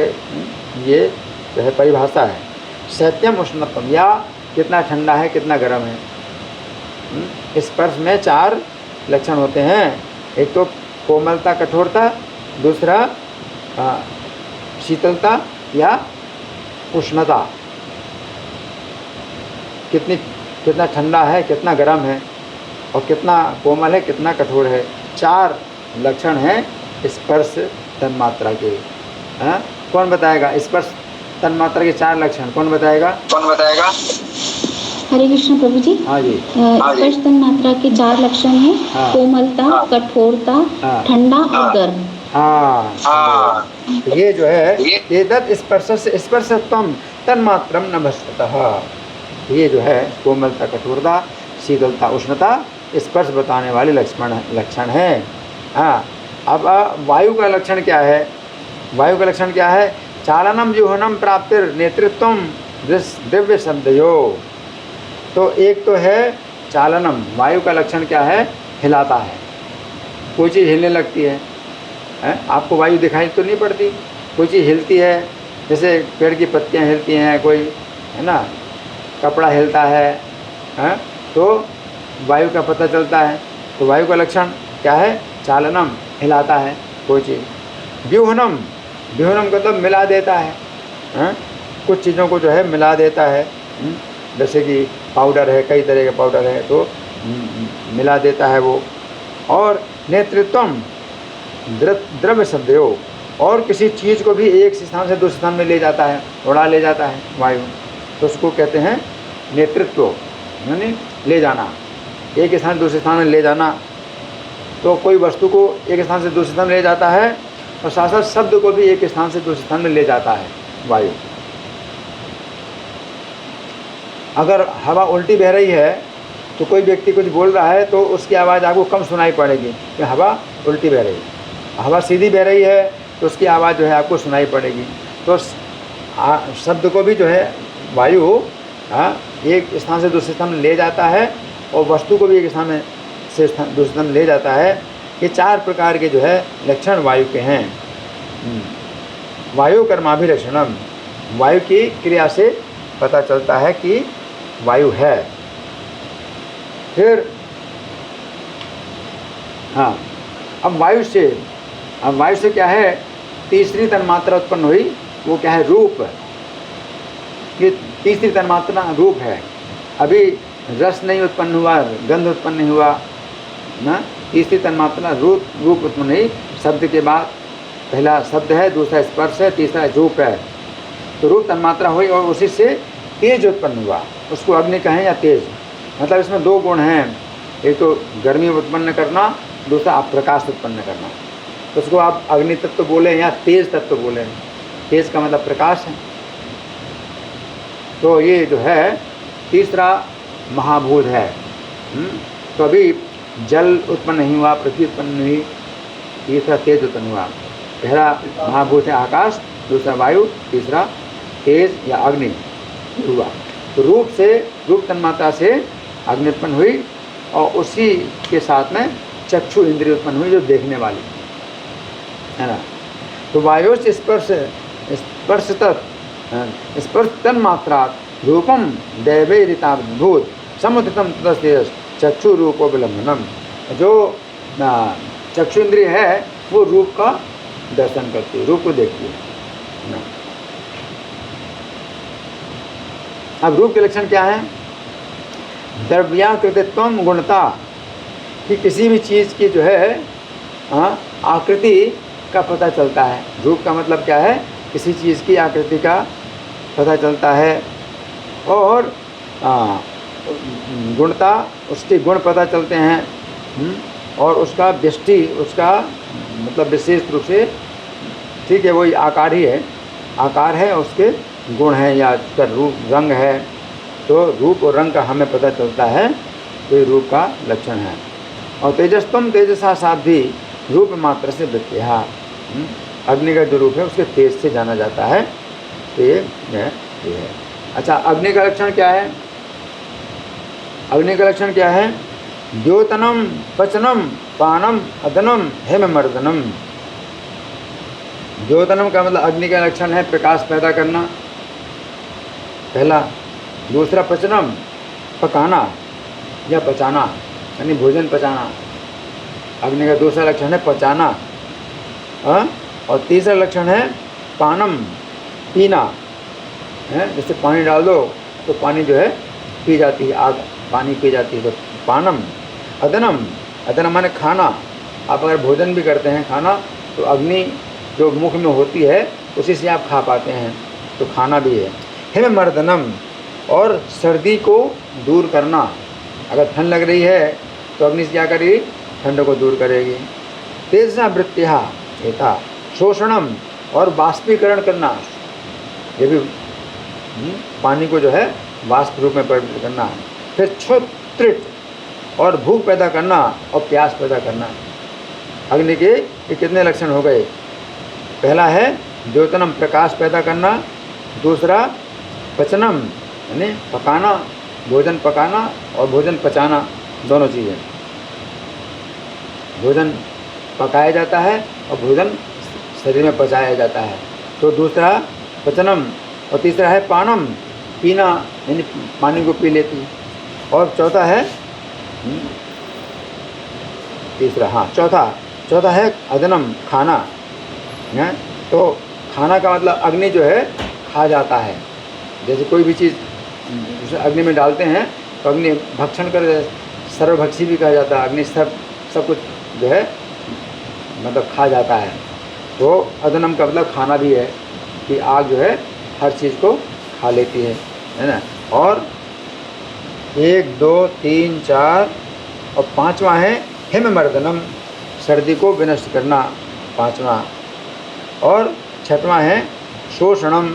ये जो है परिभाषा है। शैत्यम उष्णत्वम, या कितना ठंडा है कितना गर्म है। स्पर्श में 4 लक्षण होते हैं। एक तो कोमलता कठोरता, दूसरा शीतलता या उष्णता, कितना ठंडा है कितना गर्म है, और कितना कोमल है कितना कठोर है। 4 लक्षण हैं स्पर्श तन्मात्रा के। कौन बताएगा स्पर्श तन्मात्रा के 4 लक्षण? कौन बताएगा? हरे कृष्ण प्रभु जी। हाँ जी। स्पर्श तन्मात्रा के 4 लक्षण हैं। कोमलता, कठोरता, ठंडा और गर्म। ये जो है ये तत् स्पर्शत्वम तन्मात्रम नभस्ततः। ये जो है कोमलता, कठोरता, शीतलता, उष्णता स्पर्श बताने वाले लक्षण हैं। अब वायु का लक्षण क्या है? वायु का लक्षण क्या है? चालनम जुहनम प्राप्तिर नेतृत्वम दिव्य शब्दयो। तो एक तो है चालनम, वायु का लक्षण क्या है? हिलाता है। कोई चीज़ हिलने लगती है, आपको वायु दिखाई तो नहीं पड़ती, कोई चीज़ हिलती है, जैसे पेड़ की पत्तियां हिलती हैं, कोई है ना, कपड़ा हिलता है, तो वायु का पता चलता है। तो वायु का लक्षण क्या है? चालनम, हिलाता है कोई चीज़। व्यूहनम, व्यूहनम का तो मिला देता है, कुछ चीज़ों को जो है मिला देता है, जैसे कि पाउडर है, कई तरह के पाउडर है तो मिला देता है वो। और नेतृत्वम द्रव्य शब्दयो, और किसी चीज़ को भी एक स्थान से दूसरे स्थान में ले जाता है, उड़ा ले जाता है वायु, तो उसको कहते हैं नेतृत्व, यानी ले जाना, एक स्थान से दूसरे स्थान में ले जाना। तो कोई वस्तु को एक स्थान से दूसरे स्थान में ले जाता है, और साथ साथ शब्द को भी एक स्थान से दूसरे स्थान में ले जाता है वायु। अगर हवा उल्टी बह रही है तो कोई व्यक्ति कुछ बोल रहा है तो उसकी आवाज़ आपको कम सुनाई पड़ेगी कि हवा उल्टी बह रही है। हवा सीधी बह रही है तो उसकी आवाज़ जो है आपको सुनाई पड़ेगी। तो शब्द को भी जो है वायु एक स्थान से दूसरे स्थान में ले जाता है, और वस्तु को भी एक स्थान से दूसरे स्थान में ले जाता है। ये 4 प्रकार के जो है लक्षण वायु के हैं। वायु कर्माभिलक्षणम, वायु की क्रिया से पता चलता है कि वायु है। फिर हाँ, अब वायु से क्या है, तीसरी तन्मात्रा उत्पन्न हुई, वो क्या है, रूप। ये तीसरी तन्मात्रा रूप है। अभी रस नहीं उत्पन्न हुआ, गंध उत्पन्न नहीं हुआ ना, तीसरी तन्मात्रा रूप उत्पन्न हुई। शब्द के बाद पहला शब्द है, दूसरा स्पर्श है, तीसरा रूप है। तो रूप तन्मात्रा हुई और उसी से तेज उत्पन्न हुआ, उसको अग्नि कहें या तेज। मतलब इसमें दो गुण हैं, एक तो गर्मी उत्पन्न करना, दूसरा प्रकाश उत्पन्न करना। तो उसको आप अग्नि तत्व बोलें या तेज तत्व बोलें। तेज का मतलब प्रकाश है। तो ये जो है तीसरा महाभूत है। तो अभी जल उत्पन्न नहीं हुआ, पृथ्वी उत्पन्न नहीं हुई, तीसरा तेज उत्पन्न हुआ। पहला महाभूत है आकाश, दूसरा वायु, तीसरा तेज या अग्नि हुआ। तो रूप तन्मात्रा से अग्नि उत्पन्न हुई और उसी के साथ में चक्षु इंद्रिय उत्पन्न हुई, जो देखने वाली है ना। तो वायु से स्पर्श तन्मात्रा रूपम दैवे ऋताभूत समुद्रतम तदस्तेज चक्षु रूपोपलम्बनम। जो चक्षु इंद्रिय है वो रूप का दर्शन करती है, रूप को देखती है ना। अब रूप के लक्षण क्या है? द्रव्याकृतित्व गुणता, कि किसी भी चीज़ की जो है आकृति का पता चलता है। रूप का मतलब क्या है? किसी चीज़ की आकृति का पता चलता है। और गुणता, उसके गुण पता चलते हैं। और उसका दृष्टि, उसका मतलब विशेष रूप से, ठीक है, वही आकार ही है, आकार है, उसके गुण हैं या उसका रूप रंग है। तो रूप और रंग का हमें पता चलता है, तो ये रूप का लक्षण है। और तेजस्तम तेजसा साध्वी रूप मात्र से वृत्तिहा, अग्नि का जो रूप है उसके तेज से जाना जाता है। तो ये है। अच्छा, अग्नि का लक्षण क्या है? अग्नि का लक्षण क्या है? द्योतनम पचनम पानम अदनम हेममर्दनम। द्योतनम का मतलब अग्नि का लक्षण है प्रकाश पैदा करना, पहला। दूसरा पचनम, पकाना या पचाना, यानी भोजन पचाना। अग्नि का दूसरा लक्षण है पचाना। और तीसरा लक्षण है पानम, पीना है। जैसे पानी डाल दो तो पानी जो है पी जाती है, आग पानी पी जाती है, तो पानम। अदनम, अदनम माने खाना। आप अगर भोजन भी करते हैं, खाना, तो अग्नि जो मुख में होती है उसी से आप खा पाते हैं, तो खाना भी है। हेममर्दनम, और सर्दी को दूर करना। अगर ठंड लग रही है तो अग्नि से क्या करेगी? ठंड को दूर करेगी। तेजसा वृत्तिहा यथा शोषणम, और वाष्पीकरण करना, ये भी पानी को जो है वाष्प रूप में परिवर्तित करना। फिर क्षुत्रिट, और भूख पैदा करना और प्यास पैदा करना। अग्नि के ये कितने लक्षण हो गए? पहला है द्योतनम, प्रकाश पैदा करना। दूसरा पचनम, यानी पकाना, भोजन पकाना और भोजन पचाना, दोनों चीज़ें। भोजन पकाया जाता है और भोजन शरीर में पचाया जाता है। तो दूसरा पचनम, और तीसरा है पानम, पीना, यानी पानी को पी लेती। और चौथा है चौथा है अदनम, खाना है। तो खाना का मतलब अग्नि जो है खा जाता है। जैसे कोई भी चीज़ अग्नि में डालते हैं तो अग्नि भक्षण कर, सर्वभक्षी भी कहा जाता है। अग्नि सब कुछ जो है मतलब खा जाता है। तो अदनम का मतलब खाना भी है, कि आग जो है हर चीज़ को खा लेती है ना। और 1, 2, 3, 4 और 5वां है हेममर्दनम, सर्दी को विनष्ट करना, 5वां। और 6वां है शोषणम,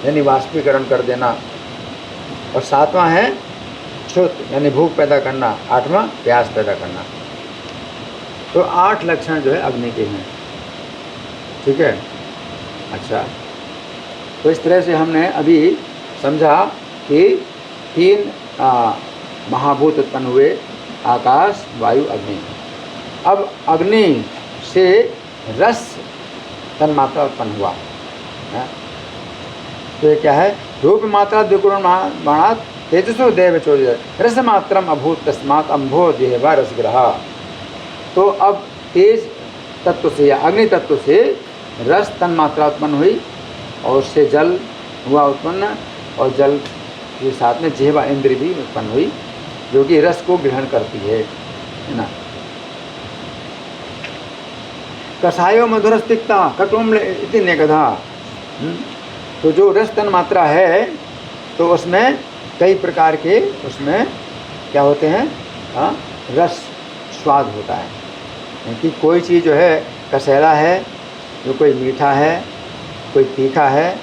यानी वाष्पीकरण कर देना। और 7वां है क्षुत, यानी भूख पैदा करना। 8वां प्यास पैदा करना। तो 8 लक्षण जो है अग्नि के हैं, ठीक है। अच्छा, तो इस तरह से हमने अभी समझा कि 3 महाभूत उत्पन्न हुए, आकाश, वायु, अग्नि। अब अग्नि से रस तन्मात्रा उत्पन्न हुआ है। तो ये क्या है? रूप मात्रा द्विगुण बाणात तेजसो देव चोरित रस मात्रम अभूत तस्मात् अम्भो देवा रसग्रह। तो अब तेज तत्व से या अग्नि तत्व से रस तन्मात्रा उत्पन्न हुई और उससे जल हुआ उत्पन्न, और जल के साथ में जिह्वा इंद्रिय भी उत्पन्न हुई जो कि रस को ग्रहण करती है ना। कषायो मधुरस्तिक्ता कटुम्ल इति नेकधा। तो जो रस तन्मात्रा है तो उसमें कई प्रकार के उसमें क्या होते हैं, रस स्वाद होता है कि कोई चीज़ जो है कसैला है, जो कोई मीठा है, कोई तीखा है,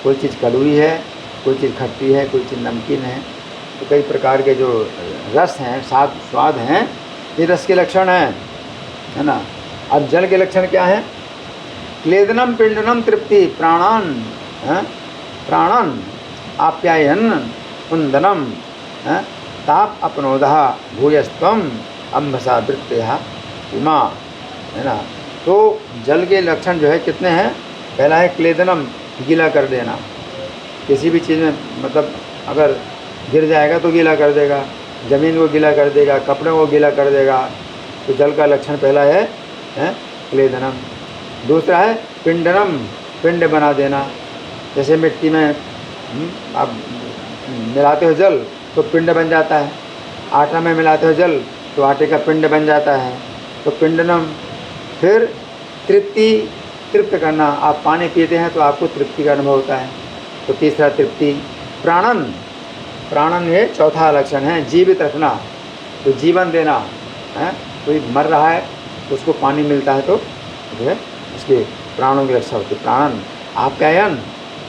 कोई चीज़ कड़वी है, कोई चीज़ खट्टी है, कोई चीज़ नमकीन है। तो कई प्रकार के जो रस हैं, स्वाद हैं, ये रस के लक्षण हैं, है ना। अब जल के लक्षण क्या है? क्लेदनम पिंडनम तृप्ति प्राणान, प्राणन आप्यायन कुंदनम ताप अपनोदः भूयस्त्वम अम्बसा वृत्तया इमा, है ना। तो जल के लक्षण जो है कितने हैं? पहला है क्लेदनम, गीला कर देना। किसी भी चीज़ में मतलब अगर गिर जाएगा तो गीला कर देगा, ज़मीन को गीला कर देगा, कपड़ों को गीला कर देगा। तो जल का लक्षण पहला है क्लेदनम। दूसरा है पिंडनम, पिंड बना देना। जैसे मिट्टी में आप मिलाते हो जल तो पिंड बन जाता है, आटा में मिलाते हो जल तो आटे का पिंड बन जाता है, तो पिंडनम। फिर तृप्ति, तृप्त करना। आप पानी पीते हैं तो आपको तृप्ति का अनुभव होता है, तो तीसरा तृप्ति। प्राणन, प्राणन ये चौथा लक्षण है, जीवित रखना, तो जीवन देना है। कोई मर रहा है तो उसको पानी मिलता है तो जो है उसके प्राणों की रक्षा होती है। प्राणन। आप्यायन,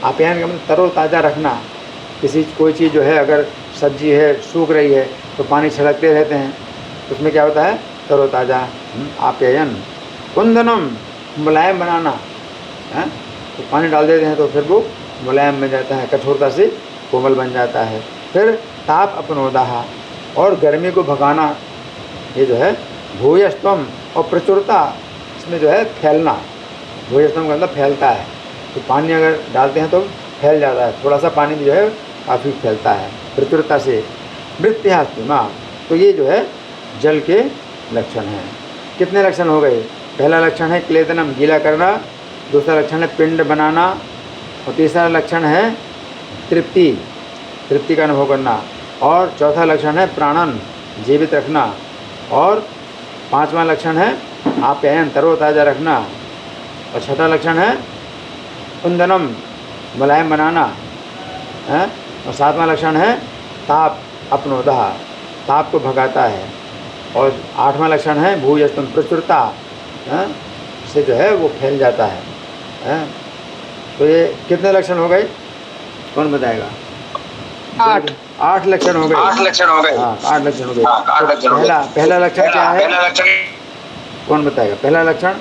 आप्यायन का मतलब तरोताज़ा रखना। कोई चीज़ जो है अगर सब्जी है सूख रही है तो पानी छिड़कते रहते हैं, तो उसमें क्या होता है? तरोताज़ा। आप्यायन। कुंदनम, मुलायम बनाना है, तो पानी डाल देते हैं तो फिर वो मुलायम बन जाता है, कठोरता से कोमल बन जाता है। फिर ताप अपनोदः, और गर्मी को भगाना, ये जो है भूयस्त्वम। और प्रचुरता, इसमें जो है फैलना, भूयस्त्वम का मतलब फैलता है। तो पानी अगर डालते हैं तो फैल जाता है, थोड़ा सा पानी भी जो है काफ़ी फैलता है प्रचुरता से। वृत्तिहास्तिमा। तो ये जो है जल के लक्षण हैं। कितने लक्षण हो गए? पहला लक्षण है क्लेदनम, गीला करना। दूसरा लक्षण है पिंड बनाना, और तीसरा लक्षण है तृप्ति, तृप्ति का अनुभव करना। और चौथा लक्षण है प्राणन, जीवित रखना। और पांचवा लक्षण है आप्यायन, तरोताज़ा रखना। और छठा लक्षण है कुंदनम, मुलायम बनाना है। और सातवां लक्षण है ताप अपनोदः, ताप को भगाता है। और आठवां लक्षण है भूयस्तम, प्रचुरता से जो है वो फैल जाता है। तो ये कितने लक्षण हो गए? कौन बताएगा? 8 लक्षण हो गए। 8 लक्षण हो गए। हाँ, 8 लक्षण हो गए। पहला लक्षण क्या है? पहला लक्षण कौन बताएगा? पहला लक्षण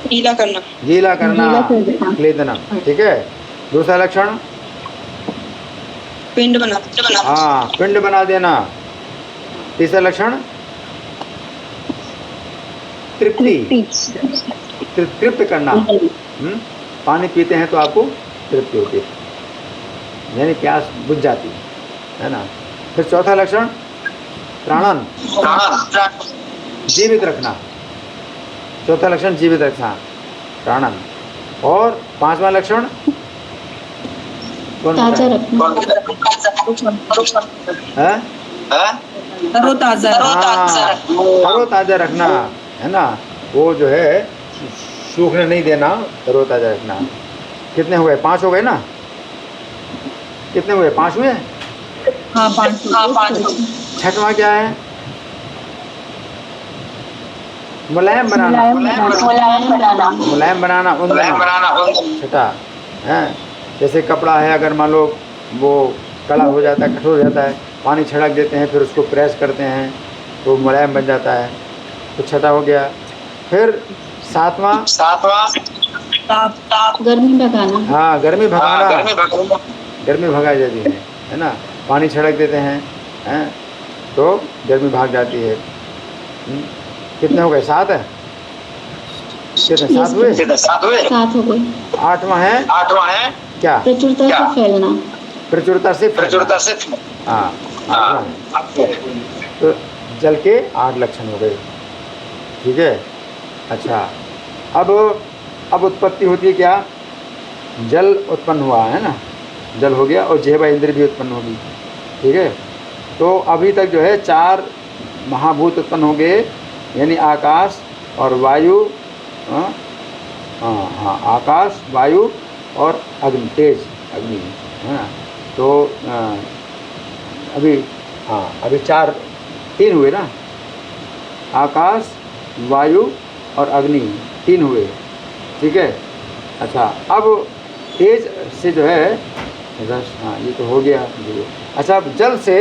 गीला करना, गीला करना, क्लेदनम, ठीक है। दूसरा लक्षण पिंड बना, हाँ, पिंड बना देना। तीसरा लक्षण तृप्ति, तृप्त करना। पानी पीते हैं तो आपको तृप्ति होती है, यानी प्यास बुझ जाती है ना। फिर चौथा लक्षण प्राणन, जीवित रखना। चौथा लक्षण जीवित रखना, प्राणन। और पांचवा लक्षण कौन ताजा रखना, तरोताज़ा रखना, है ना। वो जो है सूखने नहीं देना, तरोताज़ा रखना। कितने हुए? 5 हो गए ना। कितने हुए? 5 हुए। हाँ, 5। छठवां क्या है? मुलायम बनाना, मुलायम बनाना। छठा है, जैसे कपड़ा है, अगर मान लो वो कड़ा हो जाता है, कठोर हो जाता है, पानी छिड़क देते हैं, फिर उसको प्रेस करते हैं तो मुलायम बन जाता है। तो छठा हो गया। फिर सातवां गर्मी भगाना। हाँ, गर्मी भगाना, गर्मी भगाई जाती है ना। पानी छिड़क देते हैं तो गर्मी भाग जाती है। कितने हो गए? 7 है। कितने? 7 हुए। 7 हो गए। आठवां है क्या? प्रचुरता से फैलना, प्रचुरता से, हाँ। तो जल के 8 लक्षण हो गए। ठीक है। अच्छा, अब उत्पत्ति होती है क्या? जल उत्पन्न हुआ है ना, जल हो गया और जिह्वा इंद्र भी उत्पन्न होगी। ठीक है। तो अभी तक जो है 4 महाभूत उत्पन्न हो गए, यानी आकाश और वायु, आकाश, वायु और अग्नि, तेज अग्नि है ना। तो अभी 3 हुए ना, आकाश, वायु और अग्नि 3 हुए। ठीक है। अच्छा, अब तेज से जो है रस, ये तो हो गया। अच्छा, अब जल से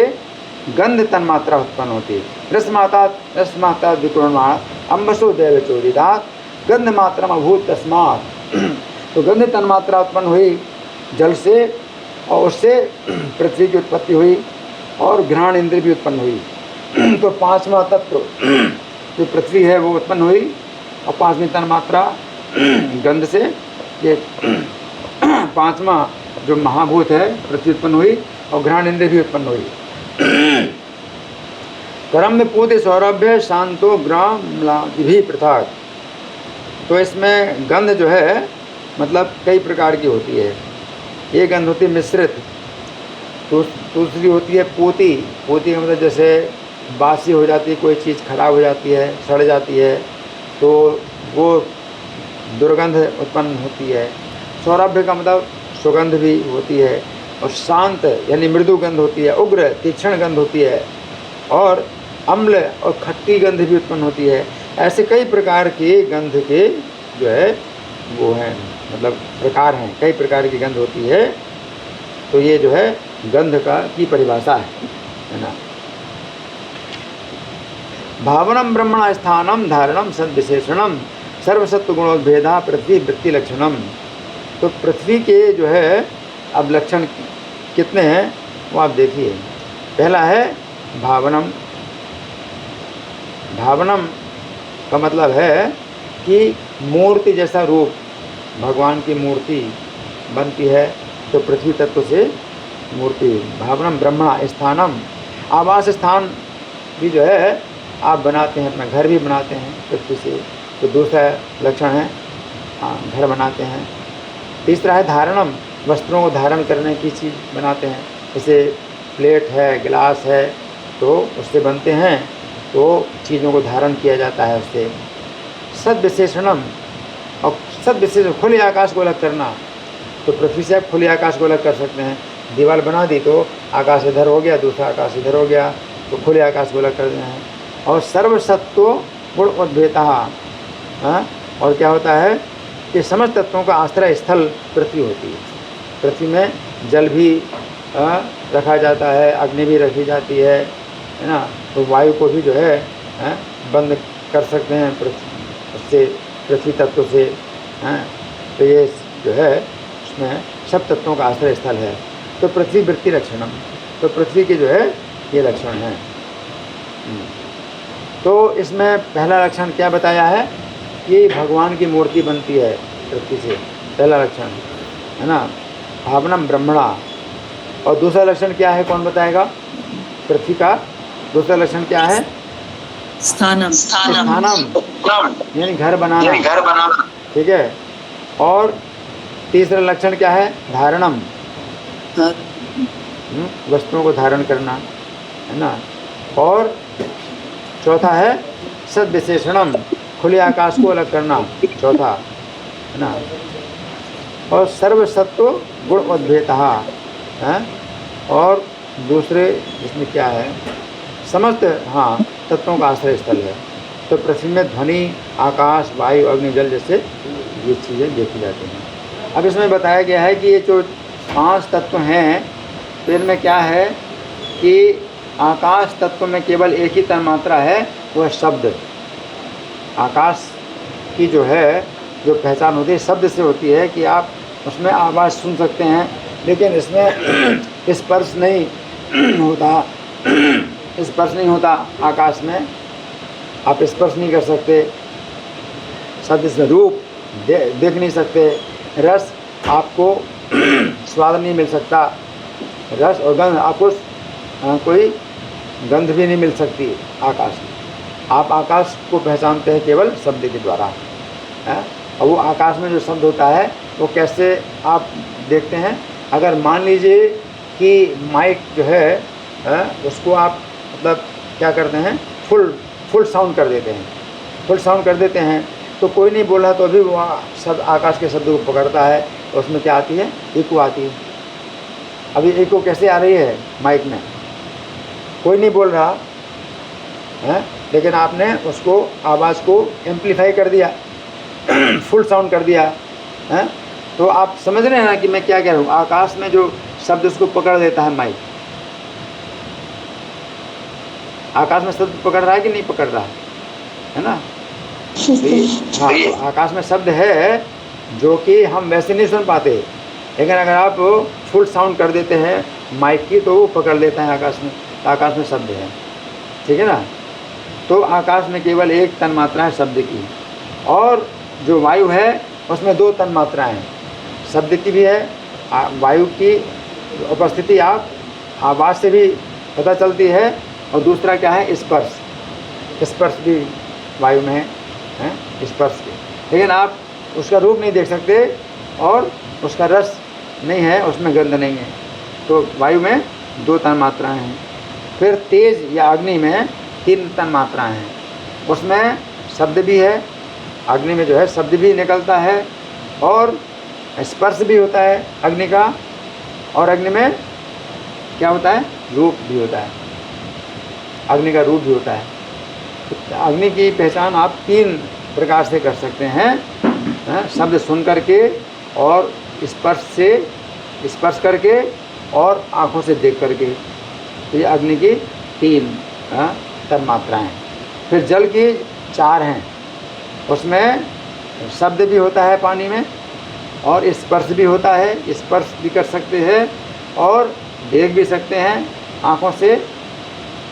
गंध तन्मात्रा उत्पन्न होती है। रसमाता विकुर्मा अम्बसो देव चोदिदात गंध मात्रा अभूत तस्मात्। तो गंध तन्मात्रा उत्पन्न हुई जल से, और उससे पृथ्वी की उत्पत्ति हुई और घ्राण इंद्र भी उत्पन्न हुई। तो 5वां तत्व जो पृथ्वी है वो उत्पन्न हुई, और 5वीं तन्मात्रा गंध से, ये 5वां जो महाभूत है पृथ्वी उत्पन्न हुई, और घ्राण इंद्र भी उत्पन्न हुई। करम में पूते सौरभ्य शांतो ग्राम भी पृथक। तो इसमें गंध जो है मतलब कई प्रकार की होती है। एक गंध होती है मिश्रित, दूसरी होती है पोती। पोती का मतलब जैसे बासी हो जाती है, कोई चीज़ खराब हो जाती है, सड़ जाती है, तो वो दुर्गंध उत्पन्न होती है। सौरभ्य का मतलब सुगंध भी होती है, और शांत यानी मृदु गंध होती है, उग्र तीक्ष्ण गंध होती है, और अम्ल और खट्टी गंध भी उत्पन्न होती है। ऐसे कई प्रकार के गंध के जो है वो हैं, मतलब प्रकार हैं, कई प्रकार की गंध होती है। तो ये जो है गंध की परिभाषा है ना। भावनम ब्रह्मण स्थानम धारणम सद्विशेषणम सर्वसत्व गुणोद्भेदा पृथ्वी वृत्ति लक्षणम। तो पृथ्वी के जो है अब लक्षण कितने हैं वो आप देखिए। पहला है भावनम। भावनम का मतलब है कि मूर्ति जैसा रूप, भगवान की मूर्ति बनती है तो पृथ्वी तत्व से मूर्ति। भावनम ब्रह्मण स्थानम, आवास स्थान भी जो है आप बनाते हैं, अपना घर भी बनाते हैं पृथ्वी से, तो दूसरा लक्षण है घर बनाते हैं। तीसरा है धारणम, वस्त्रों को धारण करने की चीज़ बनाते हैं, जैसे प्लेट है, गिलास है, तो उससे बनते हैं, तो चीज़ों को धारण किया जाता है उससे। सद्विशेषणम, और सद्विशेषण खुले आकाश को अलग करना, तो पृथ्वी से आप खुले आकाश को अलग कर सकते हैं। दीवार बना दी तो आकाश इधर हो गया, दूसरा आकाश इधर हो गया, तो खुले आकाश को अलग कर देना है। और सर्वसत्व गुण उद्भेता, और क्या होता है कि समस्त तत्वों का आश्रय स्थल पृथ्वी होती है। पृथ्वी में जल भी रखा जाता है, अग्नि भी रखी जाती है ना। तो वायु को भी जो है बंद कर सकते हैं उससे, पृथ्वी तत्व से। तो ये जो है उसमें सब तत्वों का आश्रय स्थल है। तो पृथ्वी वृत्ति लक्षणम, तो पृथ्वी के जो है ये लक्षण हैं। तो इसमें पहला लक्षण क्या बताया है कि भगवान की मूर्ति बनती है पृथ्वी से, पहला लक्षण है ना, भावनम ब्रह्मणा। और दूसरा लक्षण क्या है, कौन बताएगा? पृथ्वी का दूसरा लक्षण क्या है? स्थानम। स्थानम यानी घर बनाना। ठीक है। और तीसरा लक्षण क्या है? धारणम, वस्तुओं को धारण करना है ना। और चौथा है सद्विशेषणम, खुले आकाश को अलग करना, चौथा है ना। और सर्वसत्व गुण उद्भेता है। और दूसरे इसमें क्या है? समस्त तत्वों का आश्रय स्थल है। तो पृथ्वी में ध्वनि, आकाश, वायु, अग्नि, जल जैसे ये चीज़ें देखी जाती हैं। अब इसमें बताया गया है कि ये जो 5 तत्व हैं, तो इनमें क्या है कि आकाश तत्व में केवल एक ही तन्मात्रा है, वो है शब्द। आकाश की जो है जो पहचान होती है शब्द से होती है कि आप उसमें आवाज़ सुन सकते हैं, लेकिन इसमें स्पर्श नहीं होता। स्पर्श नहीं होता आकाश में, आप स्पर्श नहीं कर सकते। शब्द से रूप देख नहीं सकते, रस आपको स्वाद नहीं मिल सकता, रस और गंध आपको कोई गंध भी नहीं मिल सकती आकाश की। आप आकाश को पहचानते हैं केवल शब्द के द्वारा, है। और वो आकाश में जो शब्द होता है वो कैसे आप देखते हैं? अगर मान लीजिए कि माइक जो है, उसको आप मतलब क्या करते हैं, फुल साउंड कर देते हैं, फुल साउंड कर देते हैं, तो कोई नहीं बोल रहा तो अभी वो शब्द आकाश के शब्द को पकड़ता है, तो उसमें क्या आती है? इको आती है। अभी इको कैसे आ रही है माइक में? कोई नहीं बोल रहा है, लेकिन आपने उसको आवाज़ को एम्पलीफाई कर दिया, फुल साउंड कर दिया है। तो आप समझ रहे हैं ना कि मैं क्या कह रहा हूँ? आकाश में जो शब्द उसको पकड़ लेता है माइक। आकाश में शब्द पकड़ रहा है कि नहीं पकड़ रहा है ना? हाँ, तो आकाश में शब्द है जो कि हम वैसे नहीं सुन पाते, लेकिन अगर आप फुल साउंड कर देते हैं माइक की तो वो पकड़ लेता है आकाश में। तो आकाश में शब्द है, ठीक है ना? तो आकाश में केवल एक तन मात्रा है शब्द की, और जो वायु है उसमें 2 तन मात्राएँ हैं, शब्द की भी है, वायु की उपस्थिति आप आवाज़ से भी पता चलती है, और दूसरा क्या है? स्पर्श भी वायु में है, स्पर्श भी। लेकिन आप उसका रूप नहीं देख सकते और उसका रस नहीं है, उसमें गंध नहीं है। तो वायु में 2 तन मात्राएँ हैं। फिर तेज या अग्नि में 3 तन मात्राएँ हैं, उसमें शब्द भी है, अग्नि में जो है शब्द भी निकलता है और स्पर्श भी होता है अग्नि का, और अग्नि में क्या होता है? रूप भी होता है, अग्नि का रूप भी होता है। तो अग्नि की पहचान आप 3 प्रकार से कर सकते हैं, शब्द सुन करके और स्पर्श करके और आँखों से देख करके। तो ये अग्नि की 3 तन मात्राएँ हैं। फिर जल की 4 हैं, उसमें शब्द भी होता है पानी में, और स्पर्श भी होता है, स्पर्श भी कर सकते हैं और देख भी सकते हैं आँखों से,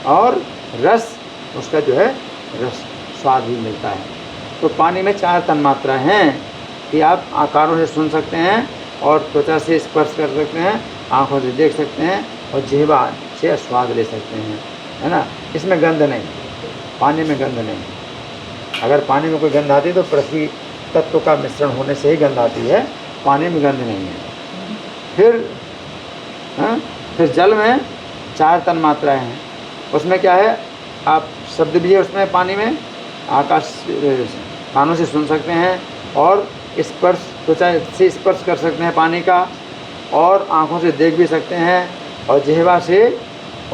और रस उसका जो है रस स्वाद भी मिलता है। तो पानी में 4 तन मात्रा हैं कि आप आकारों से सुन सकते हैं और त्वचा से स्पर्श कर सकते हैं, आँखों से देख सकते हैं और जिह्वा से स्वाद ले सकते हैं, है ना? इसमें गंध नहीं, पानी में गंध नहीं। अगर पानी में कोई गंध आती है तो पृथ्वी तत्व का मिश्रण होने से ही गंध आती है, पानी में गंध नहीं है। फिर जल में 4 तन मात्राएँ हैं, उसमें क्या है? आप शब्द भी है उसमें, पानी में आकाश कानों से सुन सकते हैं और स्पर्श त्वचा से स्पर्श कर सकते हैं पानी का, और आँखों से देख भी सकते हैं, और जिह्वा से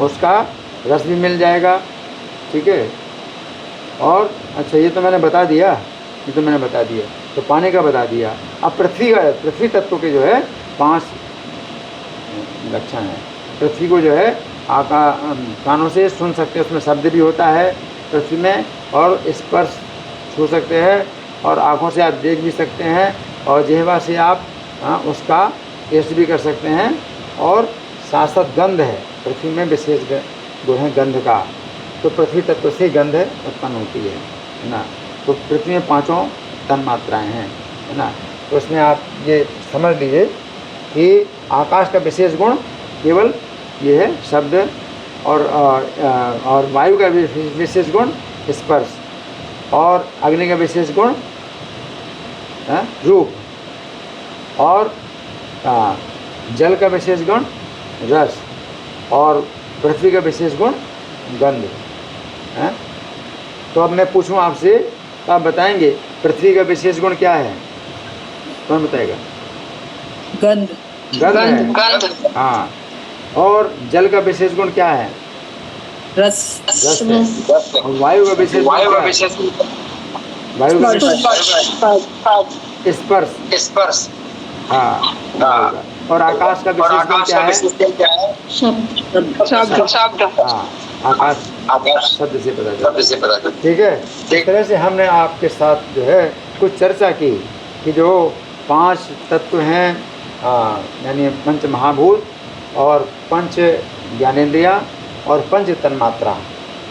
उसका रस भी मिल जाएगा, ठीक है। और अच्छा, ये तो मैंने बता दिया, तो पानी का बता दिया। अब पृथ्वी तत्व के जो है 5 लक्षण हैं। पृथ्वी को जो है कानों से सुन सकते हैं, उसमें शब्द भी होता है पृथ्वी में, और स्पर्श छू सकते हैं, और आँखों से आप देख भी सकते हैं, और जिह्वा से आप उसका टेस्ट भी कर सकते हैं, और साथ साथ गंध है। पृथ्वी में विशेष गुण है गंध का, तो पृथ्वी तत्व से गंध उत्पन्न होती है ना। तो पृथ्वी में 5 तन मात्राएँ हैं, है ना। तो उसमें आप ये समझ लीजिए कि आकाश का विशेष गुण केवल ये है शब्द, और वायु का विशेष गुण स्पर्श, और अग्नि का विशेष गुण रूप, और जल का विशेष गुण रस, और पृथ्वी का विशेष गुण गंध है। तो अब मैं पूछूं आपसे, तो आप बताएंगे पृथ्वी का विशेष गुण क्या है? कौन बताएगा? गंध। गंध है। हाँ, और जल का विशेष गुण क्या है? रस है। और वायु का विशेष स्पर्श। हाँ, और आकाश का विशेष गुण क्या है? शब्द। हाँ, आकाश शब्द से पता चलता। ठीक है। इस तरह से हमने आपके साथ जो है कुछ चर्चा की कि जो 5 तत्व हैं, यानी 5 महाभूत और 5 ज्ञानेंद्रिया और 5 तन्मात्रा,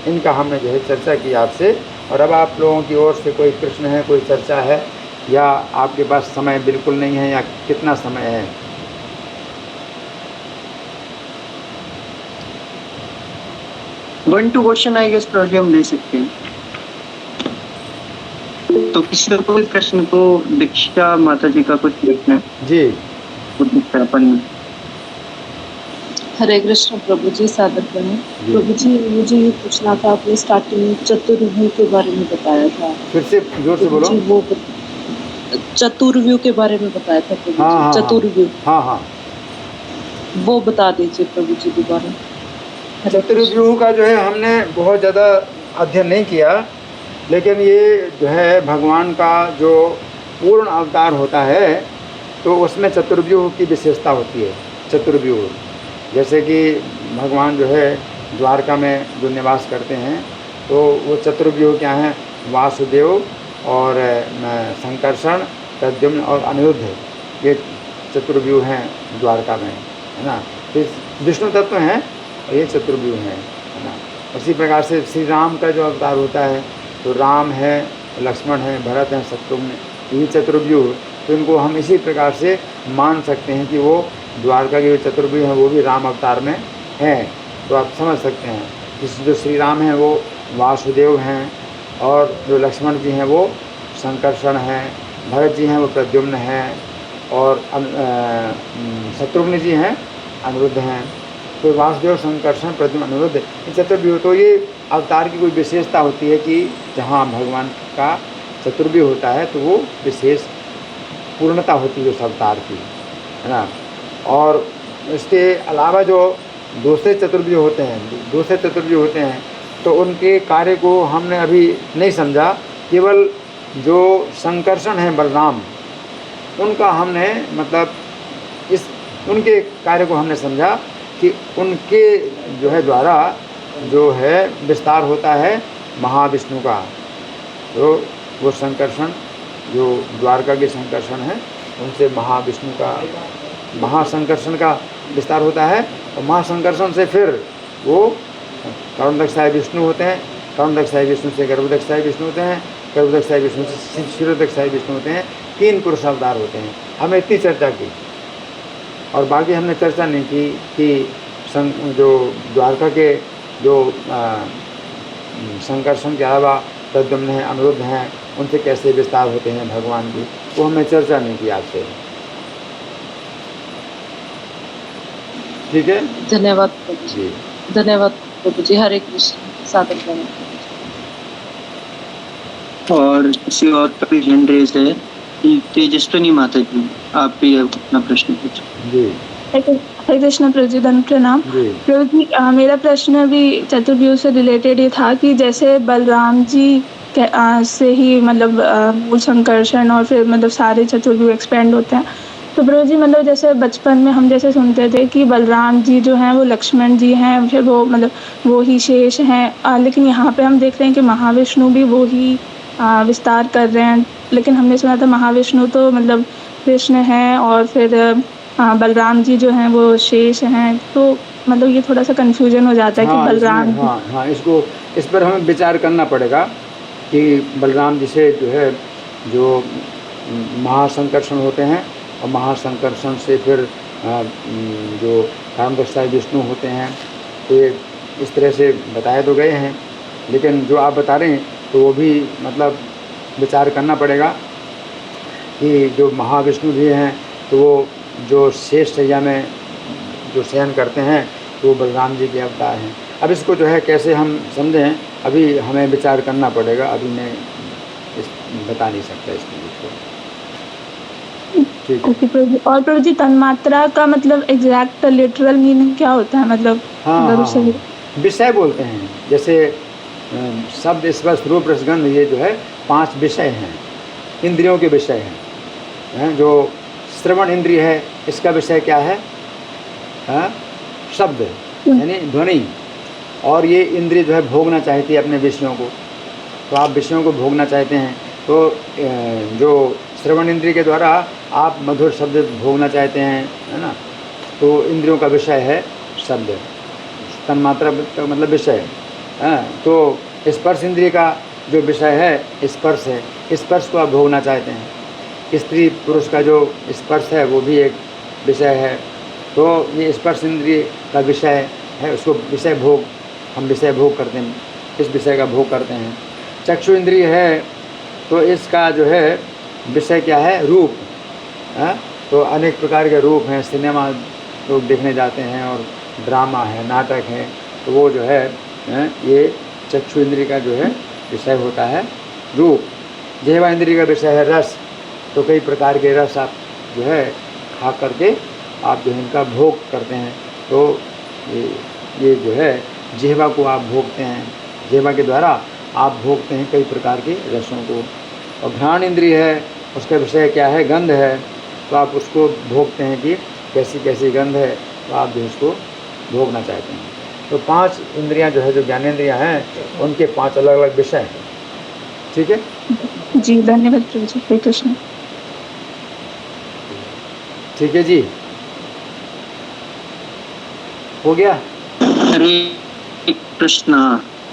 इनका हमने जो है चर्चा की आपसे। और अब आप लोगों की ओर से कोई प्रश्न है, कोई चर्चा है, या आपके पास समय बिल्कुल नहीं है, या कितना समय है? 1 2 क्वेश्चन आई गेस प्रभु जी हम ले सकते हैं। तो किसी को कोई प्रश्न को दीक्षा माता जी का कुछ देखना है जी कुछ अपन में। हरे कृष्ण प्रभु जी, सादर करें। जी। प्रभु जी मुझे ये पूछना था, आपने स्टार्टिंग में चतुर्व्यूह के बारे में बताया था। फिर से जोर से बोलो। प्रभु जी वो चतुर्व्यूह के बारे में बताया था प्रभु हाँ जी, हाँ चतुर्व्यूह हाँ हाँ वो बता दीजिए प्रभु जी दोबारा। हरे कृष्ण। चतुर्व्यूह का जो है हमने बहुत ज़्यादा अध्ययन नहीं किया, लेकिन ये जो है भगवान का जो पूर्ण अवतार होता है तो उसमें चतुर्व्यूह की विशेषता होती है। चतुर्व्यूह जैसे कि भगवान जो है द्वारका में जो निवास करते हैं तो वो चतुर्व्यूह क्या हैं, वासुदेव और संकर्षण, प्रद्युम्न और अनिरुद्ध, ये चतुर्व्यूह हैं द्वारका में, है ना। फिर विष्णु तत्व हैं और ये चतुर्व्यूह हैं, है ना। उसी प्रकार से श्री राम का जो अवतार होता है तो राम है, लक्ष्मण है, भरत है, शत्रुघ्न, ये चतुर्व्यूह। तो इनको हम इसी प्रकार से मान सकते हैं कि वो द्वारका के जो चतुर्व्यूह हैं वो भी राम अवतार में हैं। तो आप समझ सकते हैं कि जो श्री राम हैं वो वासुदेव हैं, और जो लक्ष्मण जी हैं वो संकर्षण हैं, भरत जी हैं वो प्रद्युम्न हैं, और शत्रुघ्न जी हैं अनिरुद्ध हैं। तो वासुदेव, संकर्षण, प्रद्युम्न, अनिरुद्ध, इन चतुर्व्यूह। तो ये अवतार की कोई विशेषता होती है कि जहाँ भगवान का चतुर्व्यूह होता है तो वो विशेष पूर्णता होती है उस अवतार की, है ना। और इसके अलावा जो दूसरे चतुर्व्यूह होते हैं तो उनके कार्य को हमने अभी नहीं समझा। केवल जो संकर्षण हैं बलराम, उनका हमने मतलब उनके कार्य को हमने समझा कि उनके जो है द्वारा जो है विस्तार होता है महाविष्णु का। तो वो संकर्षण जो द्वारका के संकर्षण हैं उनसे महाविष्णु का, महासंकर्षण का विस्तार होता है। और महासंकर्षण से फिर वो करुणदक्षाय विष्णु होते हैं, करुणदक्षाय विष्णु से गर्भदक्षाय विष्णु होते हैं, गर्भदक्षाय विष्णु से क्षीरोदक्षाय विष्णु होते हैं। 3 पुरुष अवतार होते हैं। हमने इतनी चर्चा की और बाकी हमने चर्चा नहीं की कि जो द्वारका के जो संकर्षण के अलावा प्रद्युम्न हैं, अनिरुद्ध हैं, उनसे कैसे विस्तार होते हैं भगवान की, वो हमने चर्चा नहीं की आपसे। ठीक है, धन्यवाद प्रभु जी, जी। धन्यवाद प्रभु जी। हरे कृष्ण, सादर करें। और किसी और का भी हैंड रेज है, तेजस्विनी माता जी, आप भी अपना प्रश्न पूछो। जी हरे कृष्ण प्रभु जी, धन प्रणाम। जी प्रभु जी मेरा प्रश्न भी चतुर्व्यूह से रिलेटेड ही था कि जैसे बलराम जी से ही मतलब मूल संकर्षण और फिर मतलब सारे चतुर्व्यूह एक्सपेंड होते हैं। तो प्रभु जी मतलब जैसे बचपन में हम जैसे सुनते थे कि बलराम जी जो हैं वो लक्ष्मण जी हैं, फिर वो मतलब वो ही शेष हैं, लेकिन यहाँ पे हम देख रहे हैं कि महाविष्णु भी वो ही विस्तार कर रहे हैं। लेकिन हमने सुना था महाविष्णु तो मतलब कृष्ण हैं और फिर बलराम जी जो हैं वो शेष हैं। तो मतलब ये थोड़ा सा कंफ्यूजन हो जाता है कि बलराम जी हाँ, इस पर हमें विचार करना पड़ेगा कि बलराम जी से जो है जो महासंकर्षण होते हैं और महासंकर्षण से फिर जो कामदक्षाय विष्णु होते हैं, तो ये इस तरह से बताए तो गए हैं, लेकिन जो आप बता रहे हैं तो वो भी मतलब विचार करना पड़ेगा कि जो महाविष्णु भी हैं तो वो जो शेष शैया में जो शयन करते हैं तो वो बलराम जी के अवतार हैं। अब इसको जो है कैसे हम समझें, अभी हमें विचार करना पड़ेगा, अभी मैं बता नहीं सकता इस चीज़ को। ठीक है। ओके प्रभु जी। और प्रभु जी तन्मात्रा का मतलब एग्जैक्ट लिटरल मीनिंग क्या होता है? मतलब अगर उसे विषय बोलते हैं, जैसे शब्द, स्पर्श, रूप, रसगंध, ये जो है 5 विषय हैं, इंद्रियों के विषय हैं। जो श्रवण इंद्रिय है इसका विषय क्या है? शब्द यानी ध्वनि। और ये इंद्रिय जो है भोगना चाहती है अपने विषयों को। तो आप विषयों को भोगना चाहते हैं तो जो श्रवण इंद्रिय के द्वारा आप मधुर शब्द भोगना चाहते हैं, है ना। तो इंद्रियों का विषय है शब्द, तन्मात्रा का मतलब विषय है। तो स्पर्श इंद्रिय का जो विषय है स्पर्श है, स्पर्श को आप भोगना चाहते हैं। स्त्री पुरुष का जो स्पर्श है वो भी एक विषय है। तो ये स्पर्श इंद्रिय का विषय है, उसको विषय भोग हम विषय भोग करते हैं, इस विषय का भोग करते हैं। चक्षु इंद्रिय है तो इसका जो है विषय क्या है, रूप है। तो अनेक प्रकार के रूप हैं, सिनेमा लोग देखने जाते हैं और ड्रामा है, नाटक है, तो वो जो है ये चक्षु इंद्रिय का जो है विषय होता है रूप। जिह्वा इंद्रिय का विषय है रस, तो कई प्रकार के रस आप जो है खा करके आप जो है इनका भोग करते हैं। तो ये जो है जिह्वा को आप भोगते हैं, जिह्वा के द्वारा आप भोगते हैं कई प्रकार के रसों को। और घ्राण इंद्रिय है, उसका विषय क्या है, गंध है, तो आप उसको भोगते हैं कि कैसी कैसी गंध है, तो आप जो उसको भोगना चाहते हैं। तो 5 इंद्रियां जो है, जो ज्ञानेंद्रियां हैं, उनके 5 अलग अलग विषय हैं। ठीक है जी, धन्यवाद प्रभु जी। हरे कृष्ण। ठीक है जी, हो गया हरे कृष्णा।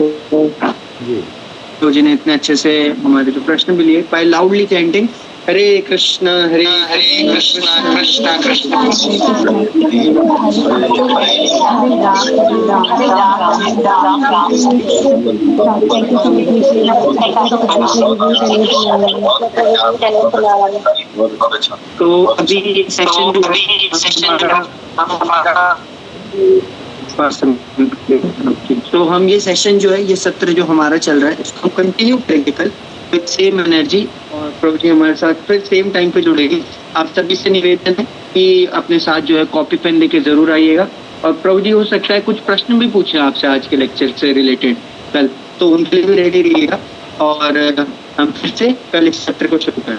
जी। तो जिन्हें इतने अच्छे से हमारे जो प्रश्न भी लिए, बाय लाउडली चैंटिंग हरे कृष्णा हरे कृष्णा कृष्णा कृष्णा तो अभी सेशन तो हम ये सेशन जो है, ये सत्र जो हमारा चल रहा है, इसको हम कंटिन्यू करेंगे कल विद सेम एनर्जी। और प्रभु जी हमारे साथ फिर सेम टाइम पे जुड़ेगी। आप सभी से निवेदन है कि अपने साथ जो है कॉपी पेन लेके जरूर आइएगा। और प्रभु जी हो सकता है कुछ प्रश्न भी पूछे आपसे आज के लेक्चर से रिलेटेड कल, तो उनके लिए भी रेडी रहिएगा। और हम फिर से कल इस सत्र को शुरू करें।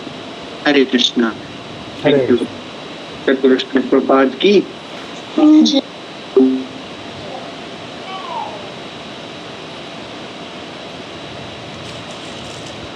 हरे कृष्णा। Thank you. सतगुरु कृष्ण प्रपाद की